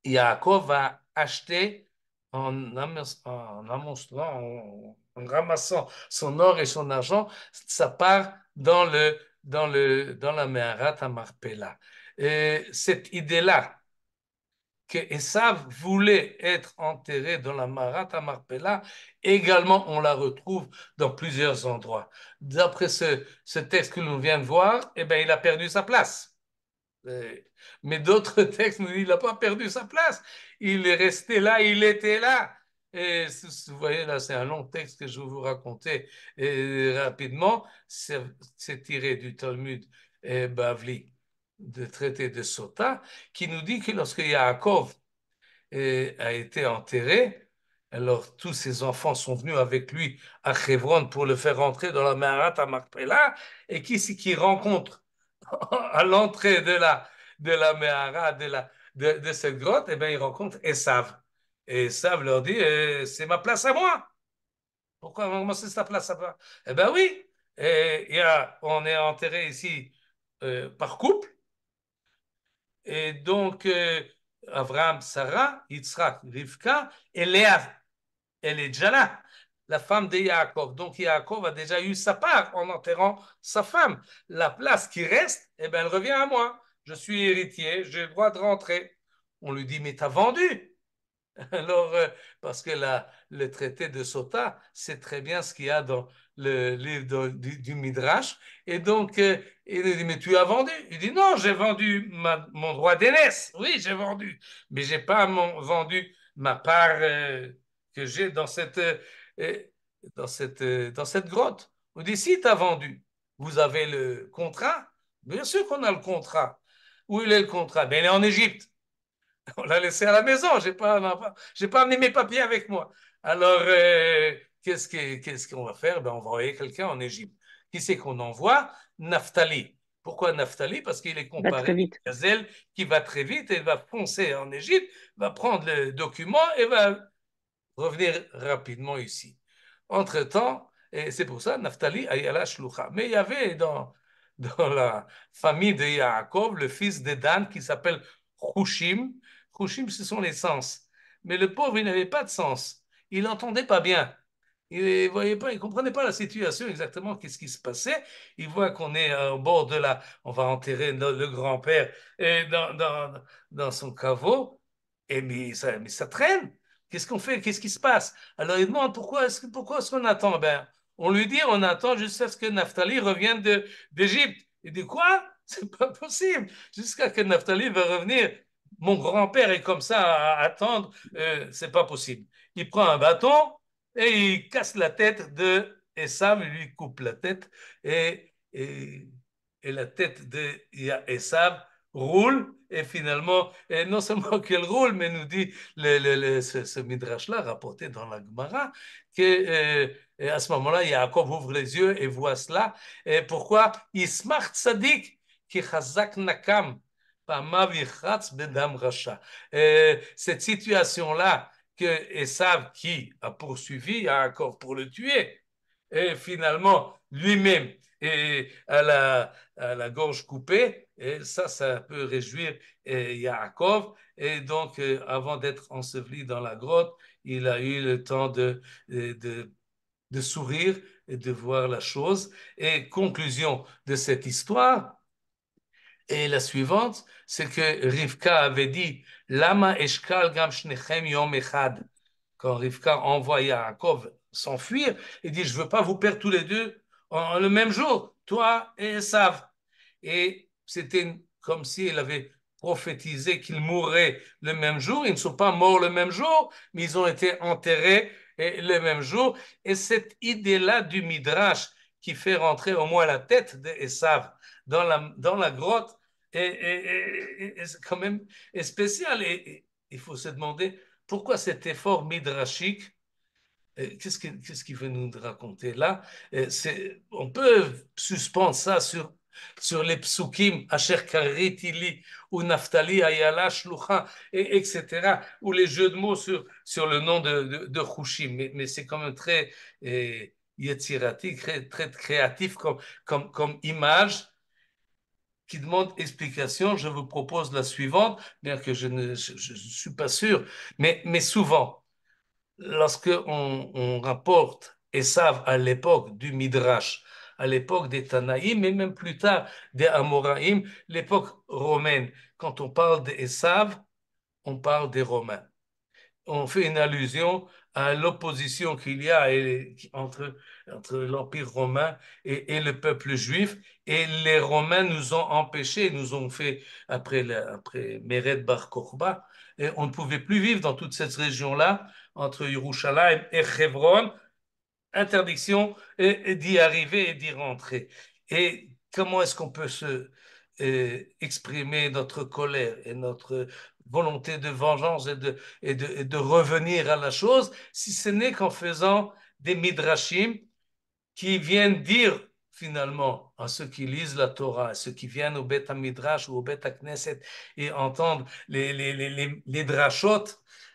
Yaakov va acheter en ramassant son or et son argent, sa part dans la Meharat à Marpella. Cette idée-là, que Esav voulait être enterré dans la Meharat à Marpella, également on la retrouve dans plusieurs endroits. D'après ce texte que l'on vient de voir, eh bien, il a perdu sa place. Mais d'autres textes nous disent qu'il n'a pas perdu sa place. Il est resté là, il était là. Et vous voyez, là, c'est un long texte que je vais vous raconter rapidement. C'est tiré du Talmud Bavli, de traité de Sota, qui nous dit que lorsque Yaakov a été enterré, alors tous ses enfants sont venus avec lui à Hebron pour le faire rentrer dans la Meharat à Marpella. Et qui c'est qui rencontre à l'entrée de la Méhara, de cette grotte, eh bien, ils rencontrent Esav. Et Esav leur dit, c'est ma place à moi. Pourquoi comment c'est sa place à moi? Eh bien oui, on est enterré ici par couple. Et donc, Abraham, Sarah, Yitzhak, Rivka, et Léa, elle est déjà là, la femme de Yaakov. Donc Yaakov a déjà eu sa part en enterrant sa femme. La place qui reste, eh ben, elle revient à moi. Je suis héritier, j'ai le droit de rentrer. On lui dit, mais t'as vendu. Alors, parce que le traité de Sota, c'est très bien ce qu'il y a dans le livre du Midrash. Et donc, il lui dit, mais tu as vendu? Il dit, non, j'ai vendu mon droit d'aînesse. Oui, j'ai vendu. Mais je n'ai pas vendu ma part que j'ai euh, dans cette grotte. On dit, si tu as vendu, vous avez le contrat? Bien sûr qu'on a le contrat. Où il est le contrat? Ben, il est en Égypte. On l'a laissé à la maison, j'ai pas amené mes papiers avec moi. Alors, qu'est-ce qu'on va faire? Ben, on va envoyer quelqu'un en Égypte. Qui c'est qu'on envoie? Naphtali. Pourquoi Naphtali? Parce qu'il est Va comparé très à vite. Gazelle qui va très vite et va foncer en Égypte, va prendre le document et va revenir rapidement ici. Entre-temps, et c'est pour ça, Naphtali ayala shlucha. Mais il y avait dans la famille de Yaakov le fils de Dan qui s'appelle Hushim. Hushim, ce sont les sens. Mais le pauvre, il n'avait pas de sens. Il n'entendait pas bien. Il ne voyait pas, il comprenait pas la situation exactement, qu'est-ce qui se passait. Il voit qu'on est au bord de on va enterrer le grand-père dans son caveau. Et mais ça traîne. Qu'est-ce qu'on fait? Qu'est-ce qui se passe? Alors il demande pourquoi est-ce qu'on attend? Ben, on lui dit on attend jusqu'à ce que Naphtali revienne d'Égypte. Il dit quoi? C'est pas possible. Jusqu'à ce que Naphtali va revenir. Mon grand-père est comme ça à attendre. C'est pas possible. Il prend un bâton et il casse la tête de Esav, il lui coupe la tête et et la tête de Esav roule, et finalement, et non seulement qu'elle roule, mais nous dit ce midrash-là, rapporté dans la Gemara, que à ce moment-là, Yaakov ouvre les yeux et voit cela. Et pourquoi? Ismach tzadik, ki chazak nakam, pamav yichatz bedam rasha. Cette situation-là, que Esav, qui a poursuivi Yaakov pour le tuer, et finalement, lui-même est à la gorge coupée, et ça peut réjouir Yaakov. Et donc, avant d'être enseveli dans la grotte, il a eu le temps de sourire et de voir la chose. Et conclusion de cette histoire, et la suivante, c'est que Rivka avait dit, Lama eshkal gam shnechem yom echad. Quand Rivka envoie Yaakov s'enfuir, il dit, je ne veux pas vous perdre tous les deux le même jour, toi et Esav. Et c'était comme si elle avait prophétisé qu'ils mourraient le même jour. Ils ne sont pas morts le même jour, mais ils ont été enterrés le même jour. Et cette idée-là du Midrash qui fait rentrer au moins la tête d'Esav dans la grotte est quand même spécial. Et il faut se demander pourquoi cet effort midrashique. Qu'est-ce qu'il veut nous raconter là? On peut suspendre ça sur les psukim, Asher Karitili ou Naftali Ayala Shlucha, etc., ou les jeux de mots sur le nom de Hushim. Mais c'est quand même très yetzirati, très créatif comme image qui demande explication. Je vous propose la suivante, bien que je ne suis pas sûr, mais souvent, lorsque on rapporte Esav à l'époque du Midrash, à l'époque des Tanaïm, et même plus tard des Amoraïm, l'époque romaine, quand on parle d'Esav, on parle des Romains. On fait une allusion à l'opposition qu'il y a entre l'Empire romain et le peuple juif. Et les Romains nous ont empêchés, nous ont fait, après Mered Bar Kokhba, et on ne pouvait plus vivre dans toute cette région-là, entre Yerushalayim et Hebron, interdiction d'y arriver et d'y rentrer. Et comment est-ce qu'on peut exprimer notre colère et notre volonté de vengeance et de revenir à la chose, si ce n'est qu'en faisant des midrashim qui viennent dire finalement à ceux qui lisent la Torah, à ceux qui viennent au Beth Midrash ou au Beth Knesset et entendent les drashot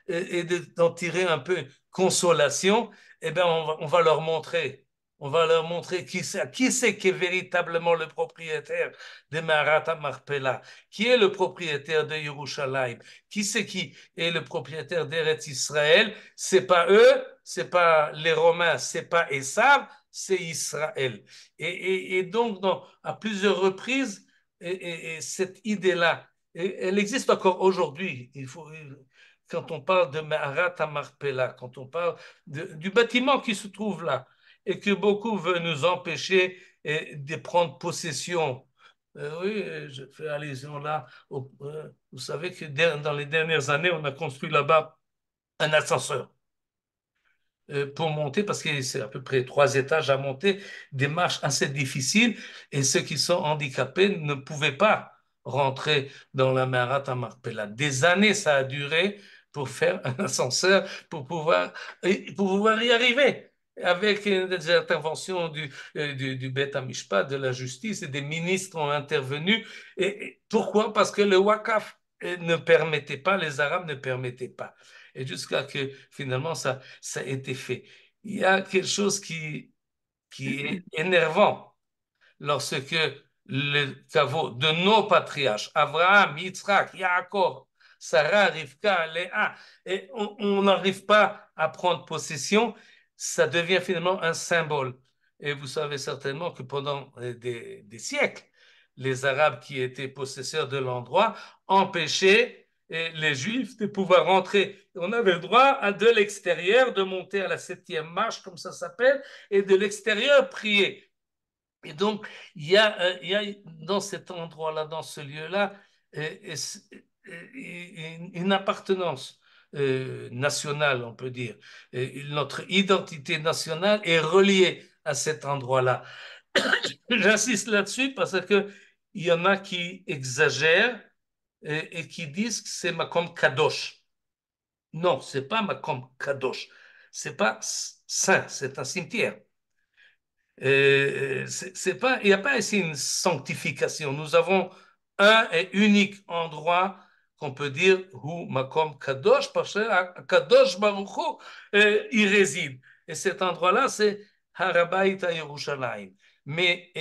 et d'en tirer un peu consolation, eh bien on va leur montrer. On va leur montrer qui c'est qui est véritablement le propriétaire de Marat Marpella, qui est le propriétaire de Yerushalayim, qui c'est qui est le propriétaire d'Eretz Israël. C'est pas eux, c'est pas les Romains, c'est pas Esav, c'est Israël. Et donc, à plusieurs reprises, cette idée-là, elle existe encore aujourd'hui. Quand on parle de Maharat Marpella, quand on parle du bâtiment qui se trouve là, et que beaucoup veulent nous empêcher de prendre possession. Oui, je fais allusion là. Vous savez que dans les dernières années, on a construit là-bas un ascenseur pour monter, parce que c'est à peu près 3 étages à monter, des marches assez difficiles, et ceux qui sont handicapés ne pouvaient pas rentrer dans la Marat à Marpella. Des années, ça a duré pour faire un ascenseur, pour pouvoir y arriver. Avec des interventions du Beth Amishpat, de la justice, et des ministres ont intervenu. Et pourquoi? Parce que le Wakaf ne permettait pas, les Arabes ne permettaient pas. Et jusqu'à que finalement ça a été fait. Il y a quelque chose qui est énervant lorsque le caveau de nos patriarches, Abraham, Yitzhak, Yaakov, Sarah, Rivka, Léa, et on n'arrive pas à prendre possession, ça devient finalement un symbole. Et vous savez certainement que pendant des siècles, les Arabes qui étaient possesseurs de l'endroit empêchaient les Juifs de pouvoir rentrer. On avait le droit de l'extérieur de monter à la 7e marche, comme ça s'appelle, et de l'extérieur prier. Et donc, il y a dans cet endroit-là, dans ce lieu-là, une appartenance nationale, on peut dire. Notre identité nationale est reliée à cet endroit-là. J'insiste là-dessus parce que il y en a qui exagèrent et qui disent que c'est Makom Kadosh. Non, c'est pas Makom Kadosh. C'est pas saint, c'est un cimetière. C'est pas, il n'y a pas ici une sanctification. Nous avons un et unique endroit qu'on peut dire Hu Makom Kadosh, parce que Kadosh Baruch Hu, il réside. Et cet endroit-là, c'est Harabayit à Yerushalayim. Mais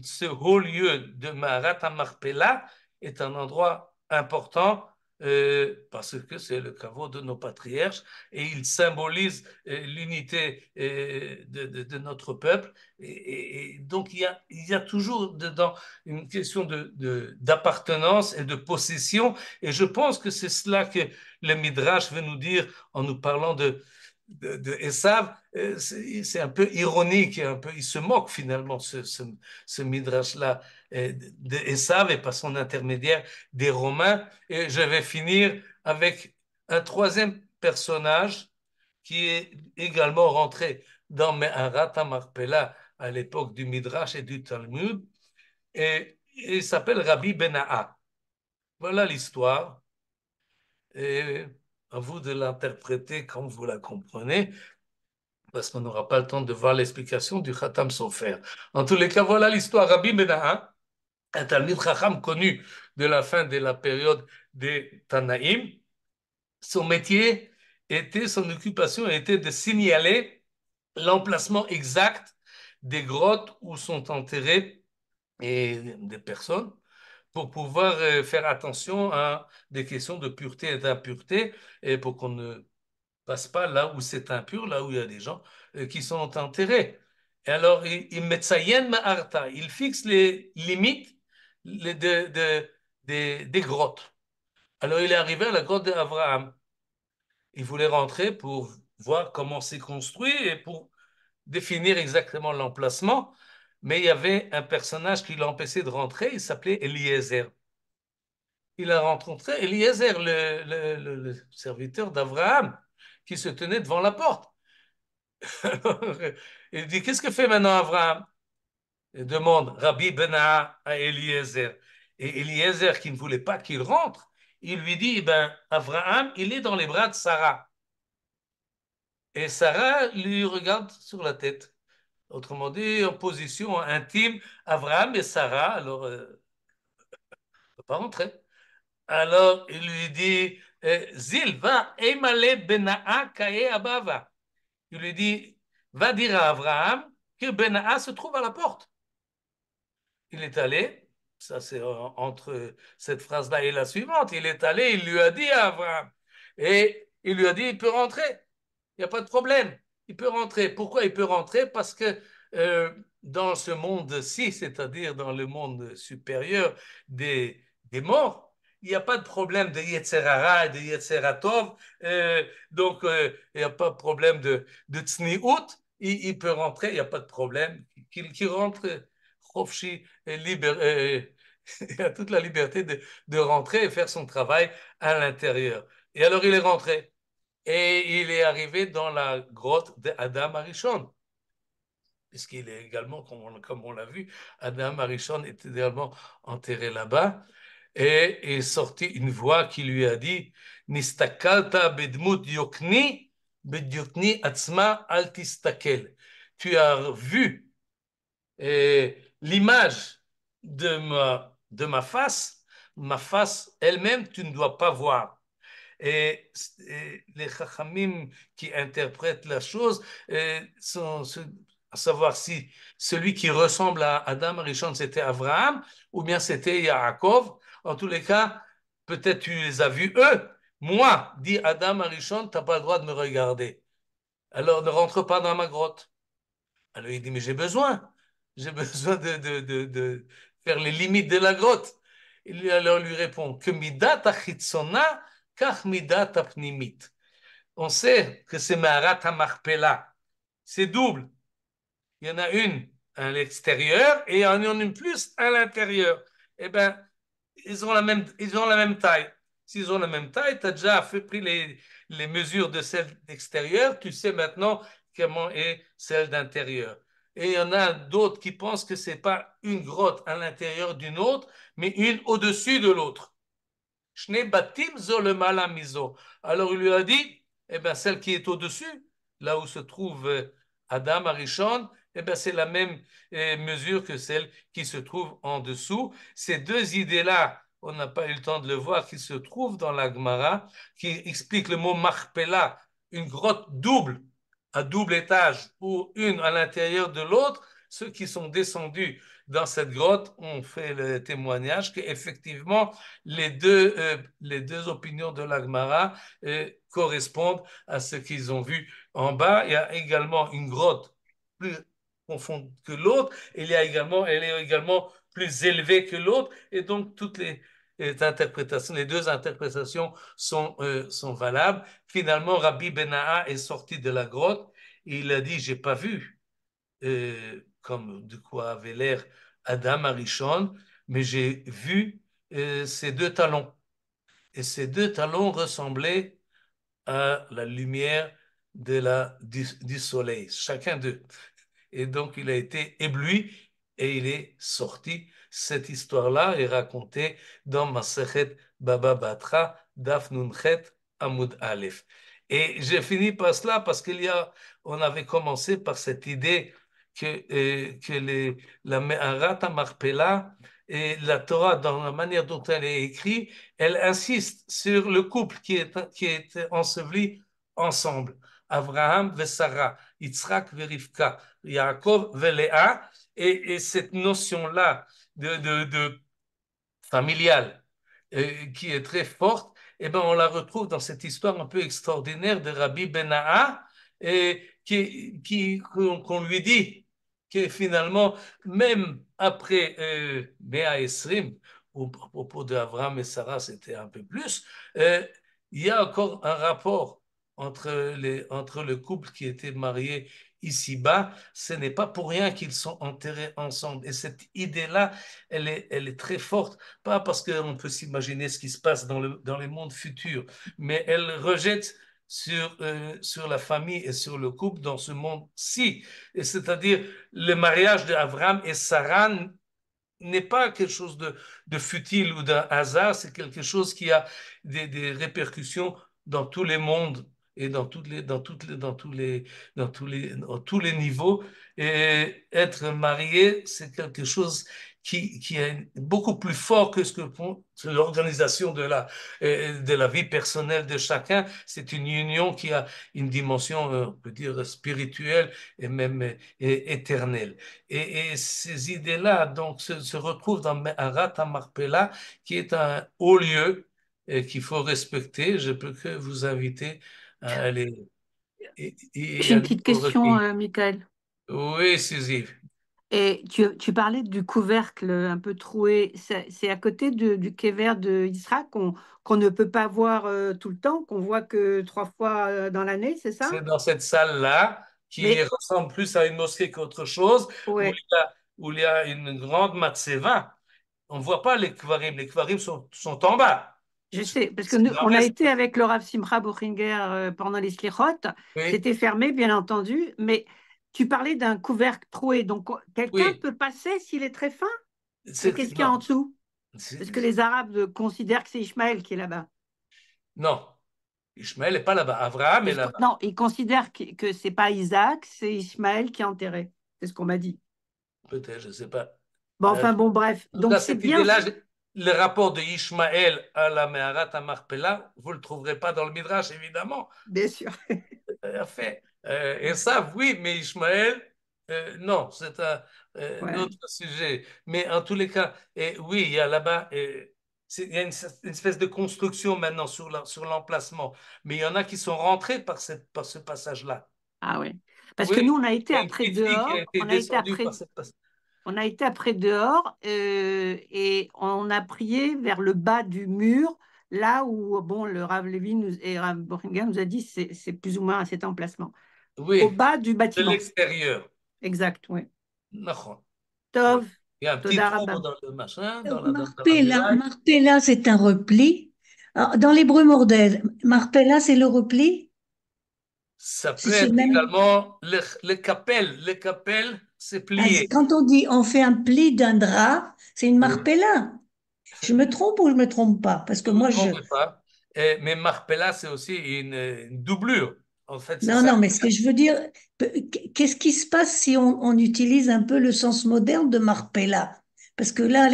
ce haut lieu de Maharat HaMachpelah est un endroit important parce que c'est le caveau de nos patriarches et il symbolise l'unité de notre peuple. Et donc, il y a toujours dedans une question d'appartenance et de possession. Et je pense que c'est cela que le Midrash veut nous dire en nous parlant de Esav. C'est un peu ironique, un peu, il se moque finalement, ce Midrash-là, de Esav et par son intermédiaire des Romains. Et je vais finir avec un troisième personnage qui est également rentré dans Me'arat HaMachpelah à l'époque du Midrash et du Talmud, et il s'appelle Rabbi Bena'a. Voilà l'histoire, et à vous de l'interpréter comme vous la comprenez, parce qu'on n'aura pas le temps de voir l'explication du Khatam Sofer. En tous les cas, voilà l'histoire. Rabbi Bena'a, un Talmid Chacham connu de la fin de la période des Tanaïm, son métier était, son occupation était de signaler l'emplacement exact des grottes où sont enterrées des personnes pour pouvoir faire attention à des questions de pureté et d'impureté et pour qu'on ne passe pas là où c'est impur, là où il y a des gens qui sont enterrés. Et alors, il fixe les limites des grottes. Alors, il est arrivé à la grotte d'Abraham. Il voulait rentrer pour voir comment c'est construit et pour définir exactement l'emplacement, mais il y avait un personnage qui l'empêchait de rentrer, il s'appelait Eliezer. Il a rencontré Eliezer, le serviteur d'Abraham, qui se tenait devant la porte. Alors, il dit, qu'est-ce que fait maintenant Abraham? Il demande Rabbi Bena'a à Eliezer. Et Eliezer, qui ne voulait pas qu'il rentre, il lui dit, ben, Abraham, il est dans les bras de Sarah. Et Sarah lui regarde sur la tête. Autrement dit, en position intime, Abraham et Sarah, alors, ne peut pas rentrer. Alors, il lui dit, Zil, va, Emale Bena'a Kae Abava. Il lui dit, va dire à Abraham que Bena'a se trouve à la porte. Il est allé, ça c'est entre cette phrase-là et la suivante, il est allé, il lui a dit à Abraham, et il lui a dit, il peut rentrer, il n'y a pas de problème, il peut rentrer. Pourquoi il peut rentrer? Parce que dans ce monde-ci, c'est-à-dire dans le monde supérieur des morts, il n'y a pas de problème de Yetzerara et de Yetzeratov, donc il n'y a pas de problème de Tzniut, il peut rentrer, il n'y a pas de problème, qu'il rentre Khofshi il a toute la liberté de rentrer et faire son travail à l'intérieur. Et alors il est rentré et il est arrivé dans la grotte d'Adam Arishon, puisqu'il est également, comme on l'a vu, Adam Arishon est également enterré là-bas, et est sorti une voix qui lui a dit Nistakalta bedmut yokni, bedyokni atzma al tistakel. Tu as vu l'image de ma face elle-même, tu ne dois pas voir. Et les chachamim qui interprètent la chose sont à savoir si celui qui ressemble à Adam Rishon c'était Abraham ou bien c'était Yaakov. En tous les cas, peut-être tu les as vus eux. Moi, dit Adam Rishon, tu n'as pas le droit de me regarder. Alors ne rentre pas dans ma grotte. Alors il dit, mais j'ai besoin de faire les limites de la grotte. Il alors lui répond, que midat achitzona, kach midat apnimit. On sait que c'est Maharat HaMachpelah. C'est double. Il y en a une à l'extérieur et il y en a une plus à l'intérieur. Eh bien, ils ont la même taille. S'ils ont la même taille, tu as déjà pris les mesures de celle d'extérieur, tu sais maintenant comment est celle d'intérieur. et il y en a d'autres qui pensent que c'est pas une grotte à l'intérieur d'une autre, mais une au-dessus de l'autre. Shne batim zo le malamizo. Alors il lui a dit, eh bien, celle qui est au-dessus, là où se trouve Adam Arishon, eh bien, c'est la même mesure que celle qui se trouve en dessous. Ces deux idées-là, on n'a pas eu le temps de le voir, qui se trouvent dans la Gemara, qui explique le mot Marpella, une grotte double, à double étage, ou une à l'intérieur de l'autre. Ceux qui sont descendus dans cette grotte ont fait le témoignage qu'effectivement, les deux opinions de l'Agmara correspondent à ce qu'ils ont vu en bas. Il y a également une grotte plus profonde que l'autre. Elle est également plus élevée que l'autre. Et donc, toutes les interprétations, les deux interprétations sont valables. Finalement, Rabbi Benaha est sorti de la grotte. Et il a dit, j'ai pas vu comme de quoi avait l'air Adam Arishon, mais j'ai vu ces deux talons. Et ces deux talons ressemblaient à la lumière du soleil, chacun d'eux. Et donc il a été ébloui et il est sorti. Cette histoire-là est racontée dans Masechet Baba Batra, Daf Nunchet Amud Aleph. Et j'ai fini par cela parce on avait commencé par cette idée que la Me'arat Marpella et la Torah, dans la manière dont elle est écrite, elle insiste sur le couple qui est enseveli ensemble. Abraham et Sarah, Yitzhak et Rivka, Yaakov et Léa, et cette notion-là de familiale qui est très forte, eh ben, on la retrouve dans cette histoire un peu extraordinaire de Rabbi Benaha, qu'on lui dit que finalement, même après Béa Esrim, ou à propos d'Abraham et Sarah, c'était un peu plus, il y a encore un rapport entre le couple qui était marié ici-bas. Ce n'est pas pour rien qu'ils sont enterrés ensemble. Et cette idée-là, elle est très forte, pas parce qu'on peut s'imaginer ce qui se passe dans les mondes futurs, mais elle rejette sur la famille et sur le couple dans ce monde-ci. Et c'est-à-dire, le mariage d'Abraham et Sarah n'est pas quelque chose de futile ou d'un hasard, c'est quelque chose qui a des répercussions dans tous les mondes et dans tous les niveaux. Et être marié, c'est quelque chose qui est beaucoup plus fort que ce que l'organisation de la vie personnelle de chacun. C'est une union qui a une dimension, on peut dire, spirituelle et même éternelle. Et ces idées-là donc se retrouvent dans Me'arat Marpella, qui est un haut lieu qu'il faut respecter. Je peux que vous inviter à aller y J'ai une aller petite au question, recueillir. Michael. Oui, Suzy. Et tu parlais du couvercle un peu troué. C'est à côté du kéver de Isra qu'on ne peut pas voir tout le temps, qu'on voit que 3 fois dans l'année, c'est ça? C'est dans cette salle-là qui Mais ressemble plus à une mosquée qu'autre chose, ouais, où il y a une grande matzeva. On ne voit pas les kvarim sont en bas. je sais, parce que C'est nous, dans on a été l'espace. avec le Rav Simcha Bochinger pendant les slichot. Oui, C'était fermé, bien entendu, mais tu parlais d'un couvercle troué. Donc, quelqu'un oui. peut passer s'il est très fin? Mais qu'est-ce qu'il y a en Non. dessous? Parce que les Arabes considèrent que c'est Ishmaël qui est là-bas. Non. Ishmaël n'est pas là-bas. Abraham est là-bas. Non, ils considèrent que c'est pas Isaac, c'est Ishmaël qui est enterré. C'est ce qu'on m'a dit. Peut-être, je ne sais pas. Bon, Euh, enfin bon, bref. En tout Donc cas, c'est cette bien. idée-là, le rapport de Ishmaël à la Meharat à Marpella, vous ne le trouverez pas dans le Midrash, évidemment. Bien sûr. Fait. Et ça, oui, mais Ishmaël, non, c'est un Ouais. autre sujet. Mais en tous les cas, oui, il y a là-bas, il y a une espèce de construction maintenant sur l'emplacement. Mais il y en a qui sont rentrés par ce passage-là. Ah ouais. Parce que Oui, nous, on a été il y a une après petite fille qui a dehors. été descendue par ce passage. On a été après dehors et on a prié vers le bas du mur, là où bon, le Rav Lévi et Rav Bochinger nous a dit c'est plus ou moins à cet emplacement. Au Oui, bas du de bâtiment. l'extérieur. Exact, oui. נכון. Oui. Tov, Il y a un petit Toda trou Rabba. dans le machin, dans la Marpella, muraille. Marpella, c'est un repli. Alors, dans l'hébreu mordel, Marpella, c'est le repli? Ça peut C'est être le même. également les capelles. Les capelles, c'est Ah, plié. quand on dit on fait un pli d'un drap, c'est une Oui. marpella. Je me trompe ou je me trompe pas? Parce que Ne vous moi, je... trompez pas. Mais Marpella, c'est aussi une doublure. En fait, c'est Non, ça. non, mais ce que je veux dire, qu'est-ce qui se passe si on utilise un peu le sens moderne de marpella? Parce que là,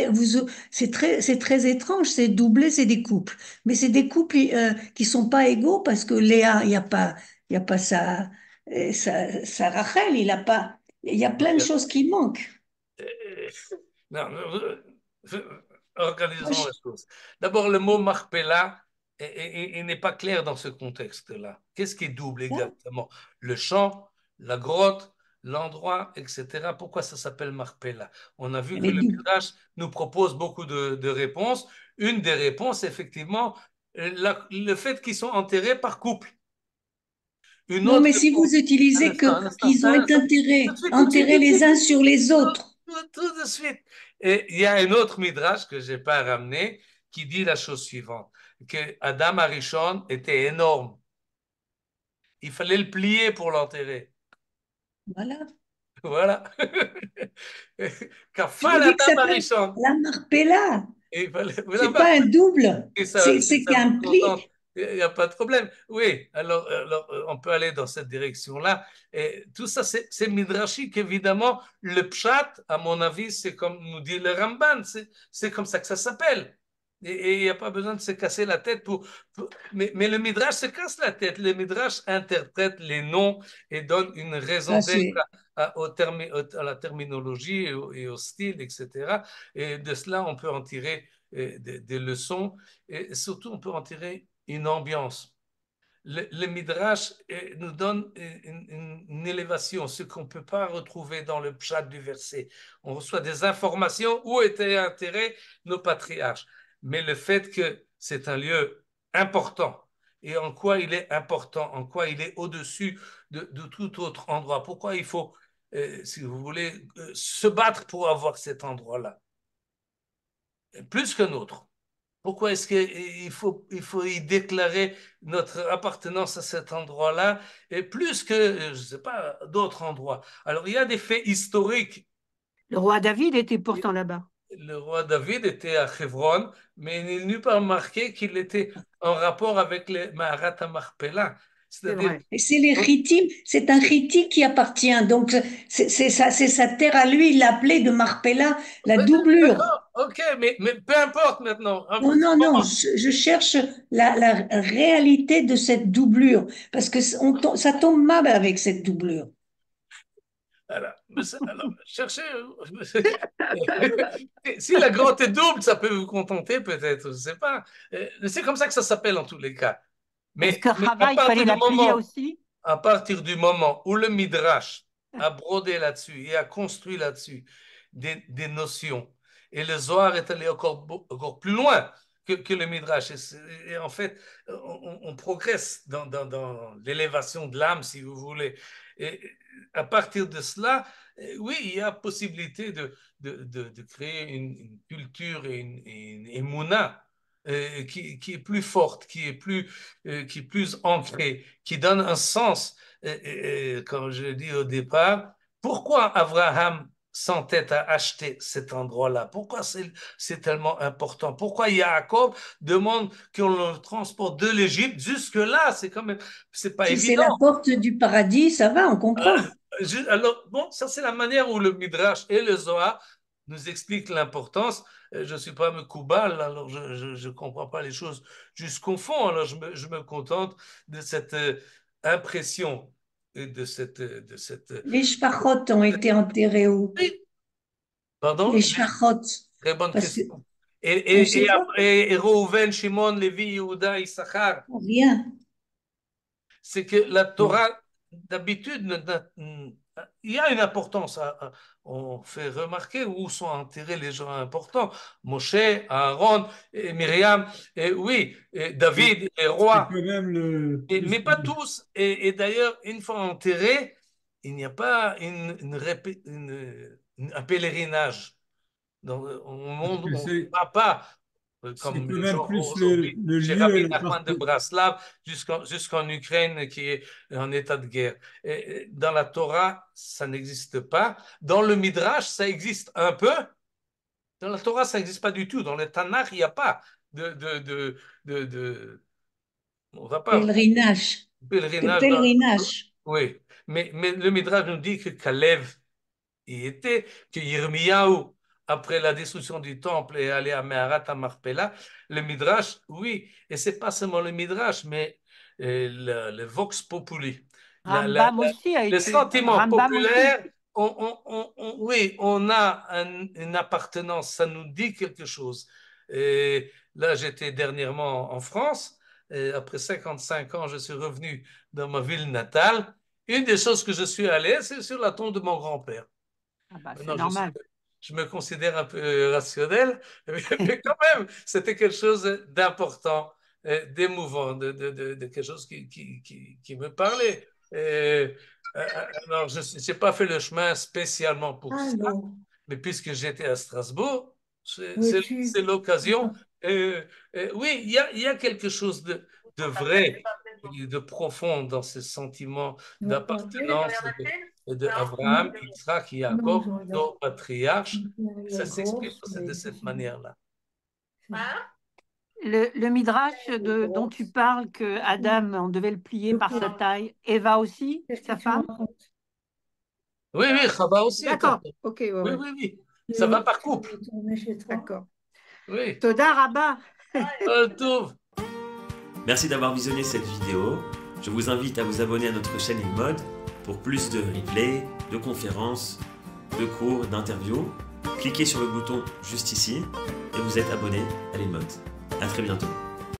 c'est très étrange, c'est doublé, c'est des couples. Mais c'est des couples qui sont pas égaux parce que Léa, il y a pas sa Rachel, il a pas, il y a plein de choses qui manquent. Euh, Non, Moi, organisons les choses. D'abord, le mot Marpella il n'est pas clair dans ce contexte-là. Qu'est-ce qui est double exactement? Le champ, la grotte, l'endroit, etc. Pourquoi ça s'appelle Marpella? On a vu que mais le double. Midrash nous propose beaucoup de réponses. Une des réponses, effectivement, le fait qu'ils sont enterrés par couple. Une Non, autre mais si vous réponse, utilisez un que instant, qu'ils ont un été instant. Tout de enterrés, suite, tout de suite, enterrés tout de les suite. uns sur les autres. Tout de suite. Et il y a un autre midrash que je n'ai pas ramené qui dit la chose suivante, que Adam Arishon était énorme. Il fallait le plier pour l'enterrer. Voilà. Voilà. Je vous Kafal dis que ça Adam s'appelle Arishon. la marpella. Il fallait... C'est pas un double, Et si c'est ça vous qu'un contente, pli. il n'y a pas de problème. Oui, alors, on peut aller dans cette direction-là. Et tout ça, c'est midrashique, évidemment. Le pshat, à mon avis, c'est comme nous dit le Ramban, c'est comme ça que ça s'appelle. Et il n'y a pas besoin de se casser la tête mais le midrash se casse la tête. Le midrash interprète les noms et donne une raison Ça, d'être c'est. à la terminologie et au style, etc. Et de cela, on peut en tirer des leçons et surtout on peut en tirer une ambiance. Le Midrash nous donne une élévation, ce qu'on ne peut pas retrouver dans le pshat du verset. On reçoit des informations où étaient enterrés nos patriarches. Mais le fait que c'est un lieu important et en quoi il est important, en quoi il est au-dessus de tout autre endroit, pourquoi il faut, si vous voulez, se battre pour avoir cet endroit-là, plus qu'un autre. Pourquoi est-ce qu'il faut y déclarer notre appartenance à cet endroit-là, et plus que, je ne sais pas, d'autres endroits? Alors, il y a des faits historiques. Le roi David était pourtant là-bas. Le roi David était à Hebron, mais il n'est pas marqué qu'il était en rapport avec les Maharat Marpella. C'est C'est-à-dire, Et c'est les Hittim, c'est un Hittite qui appartient. Donc, c'est sa terre à lui, il l'appelait de Marpella, la doublure. d'accord, ok, mais peu importe maintenant. À Non, partir non, du non, moment je cherche la réalité de cette doublure, parce que ça tombe mal avec cette doublure. Alors, cherchez. Si la grotte est double, ça peut vous contenter peut-être, je ne sais pas. C'est comme ça que ça s'appelle en tous les cas. Est-ce Mais, que mais à Rava, il fallait partir du la plier moment, aussi? à partir du moment où le Midrash a brodé là-dessus et a construit là-dessus des notions, et le Zohar est allé encore plus loin que le Midrash, et en fait, on progresse dans l'élévation de l'âme, si vous voulez. Et à partir de cela, oui, il y a possibilité de créer une culture et une émouna qui est plus forte, qui est plus ancrée, qui donne un sens, comme je l'ai dit au départ. Pourquoi Abraham s'entête à acheter cet endroit-là? Pourquoi c'est tellement important? Pourquoi Jacob demande qu'on le transporte de l'Égypte jusque-là? C'est quand même, c'est pas Si c'est évident. la porte du paradis, ça va, on comprend. Alors, bon, ça c'est la manière où le Midrash et le Zohar nous expliquent l'importance. Je ne suis pas me Koubal, alors je ne comprends pas les choses jusqu'au fond. Alors je me contente de cette impression et de cette. Les shpachot ont été enterrés où? Oui, pardon, Les shpachot. très bonne Parce que question. on Et sait pas, après, Reuven, Shimon, Lévi, Yehuda, Issachar, rien. c'est que la Torah, d'habitude, il y a une importance. On fait remarquer où sont enterrés les gens importants. Moshe, Aaron, et Myriam, et oui, et C'est David, les c'est rois, quand même le mais plus. pas tous. Et d'ailleurs, une fois enterrés, il n'y a pas un pèlerinage. Au Parce monde, que on ne c'est va pas. C'est comme quand les même gens plus aujourd'hui, le chez lieu et Rabbi la Nachman de partie. Braslav jusqu'en Ukraine qui est en état de guerre. Et dans la Torah, ça n'existe pas. Dans le Midrash, ça existe un peu. Dans la Torah, ça n'existe pas du tout. Dans le Tanakh, il n'y a pas de on va pas Pèlerinage. De pèlerinage dans, pèlerinage. oui. Mais le Midrash nous dit que Kalev y était, que Yirmiyahu, après la destruction du temple, est allé à Meharat à Marpella. Le Midrash, oui, et c'est pas seulement le Midrash, mais le Vox Populi. Rambam aussi a Les été. sentiments Rambam aussi. populaires, oui, on a une appartenance, ça nous dit quelque chose. Et là, j'étais dernièrement en France, et après 55 ans, je suis revenu dans ma ville natale. Une des choses que je suis allé, c'est sur la tombe de mon grand-père. Ah bah, c'est Maintenant, normal. je me considère un peu rationnel, mais quand même, c'était quelque chose d'important, d'émouvant, de quelque chose qui me parlait. Alors, je n'ai pas fait le chemin spécialement pour ça, Alors, mais puisque j'étais à Strasbourg, veux-tu? c'est l'occasion. Oui, il y a quelque chose de vrai et de profond dans ce sentiment d'appartenance de Abraham, Yitzhak et Non, Jacob, je regarde. nos patriarches. Il y a Ça s'exprime grosse, de mais cette manière-là. Le Midrash dont tu parles, que Adam, on devait le plier par sa taille, Eva aussi, qu'est-ce que sa tu me femme? racontes? Oui, oui, Chaba aussi est D'accord, important. ok, ouais, Oui, ouais, oui, oui. Ça va par Tu veux couple. retourner chez toi? d'accord. Oui. Toda Rabba. Tov. Merci d'avoir visionné cette vidéo. Je vous invite à vous abonner à notre chaîne InMode pour plus de replays, de conférences, de cours, d'interviews. Cliquez sur le bouton juste ici et vous êtes abonné à l'InMode. À très bientôt.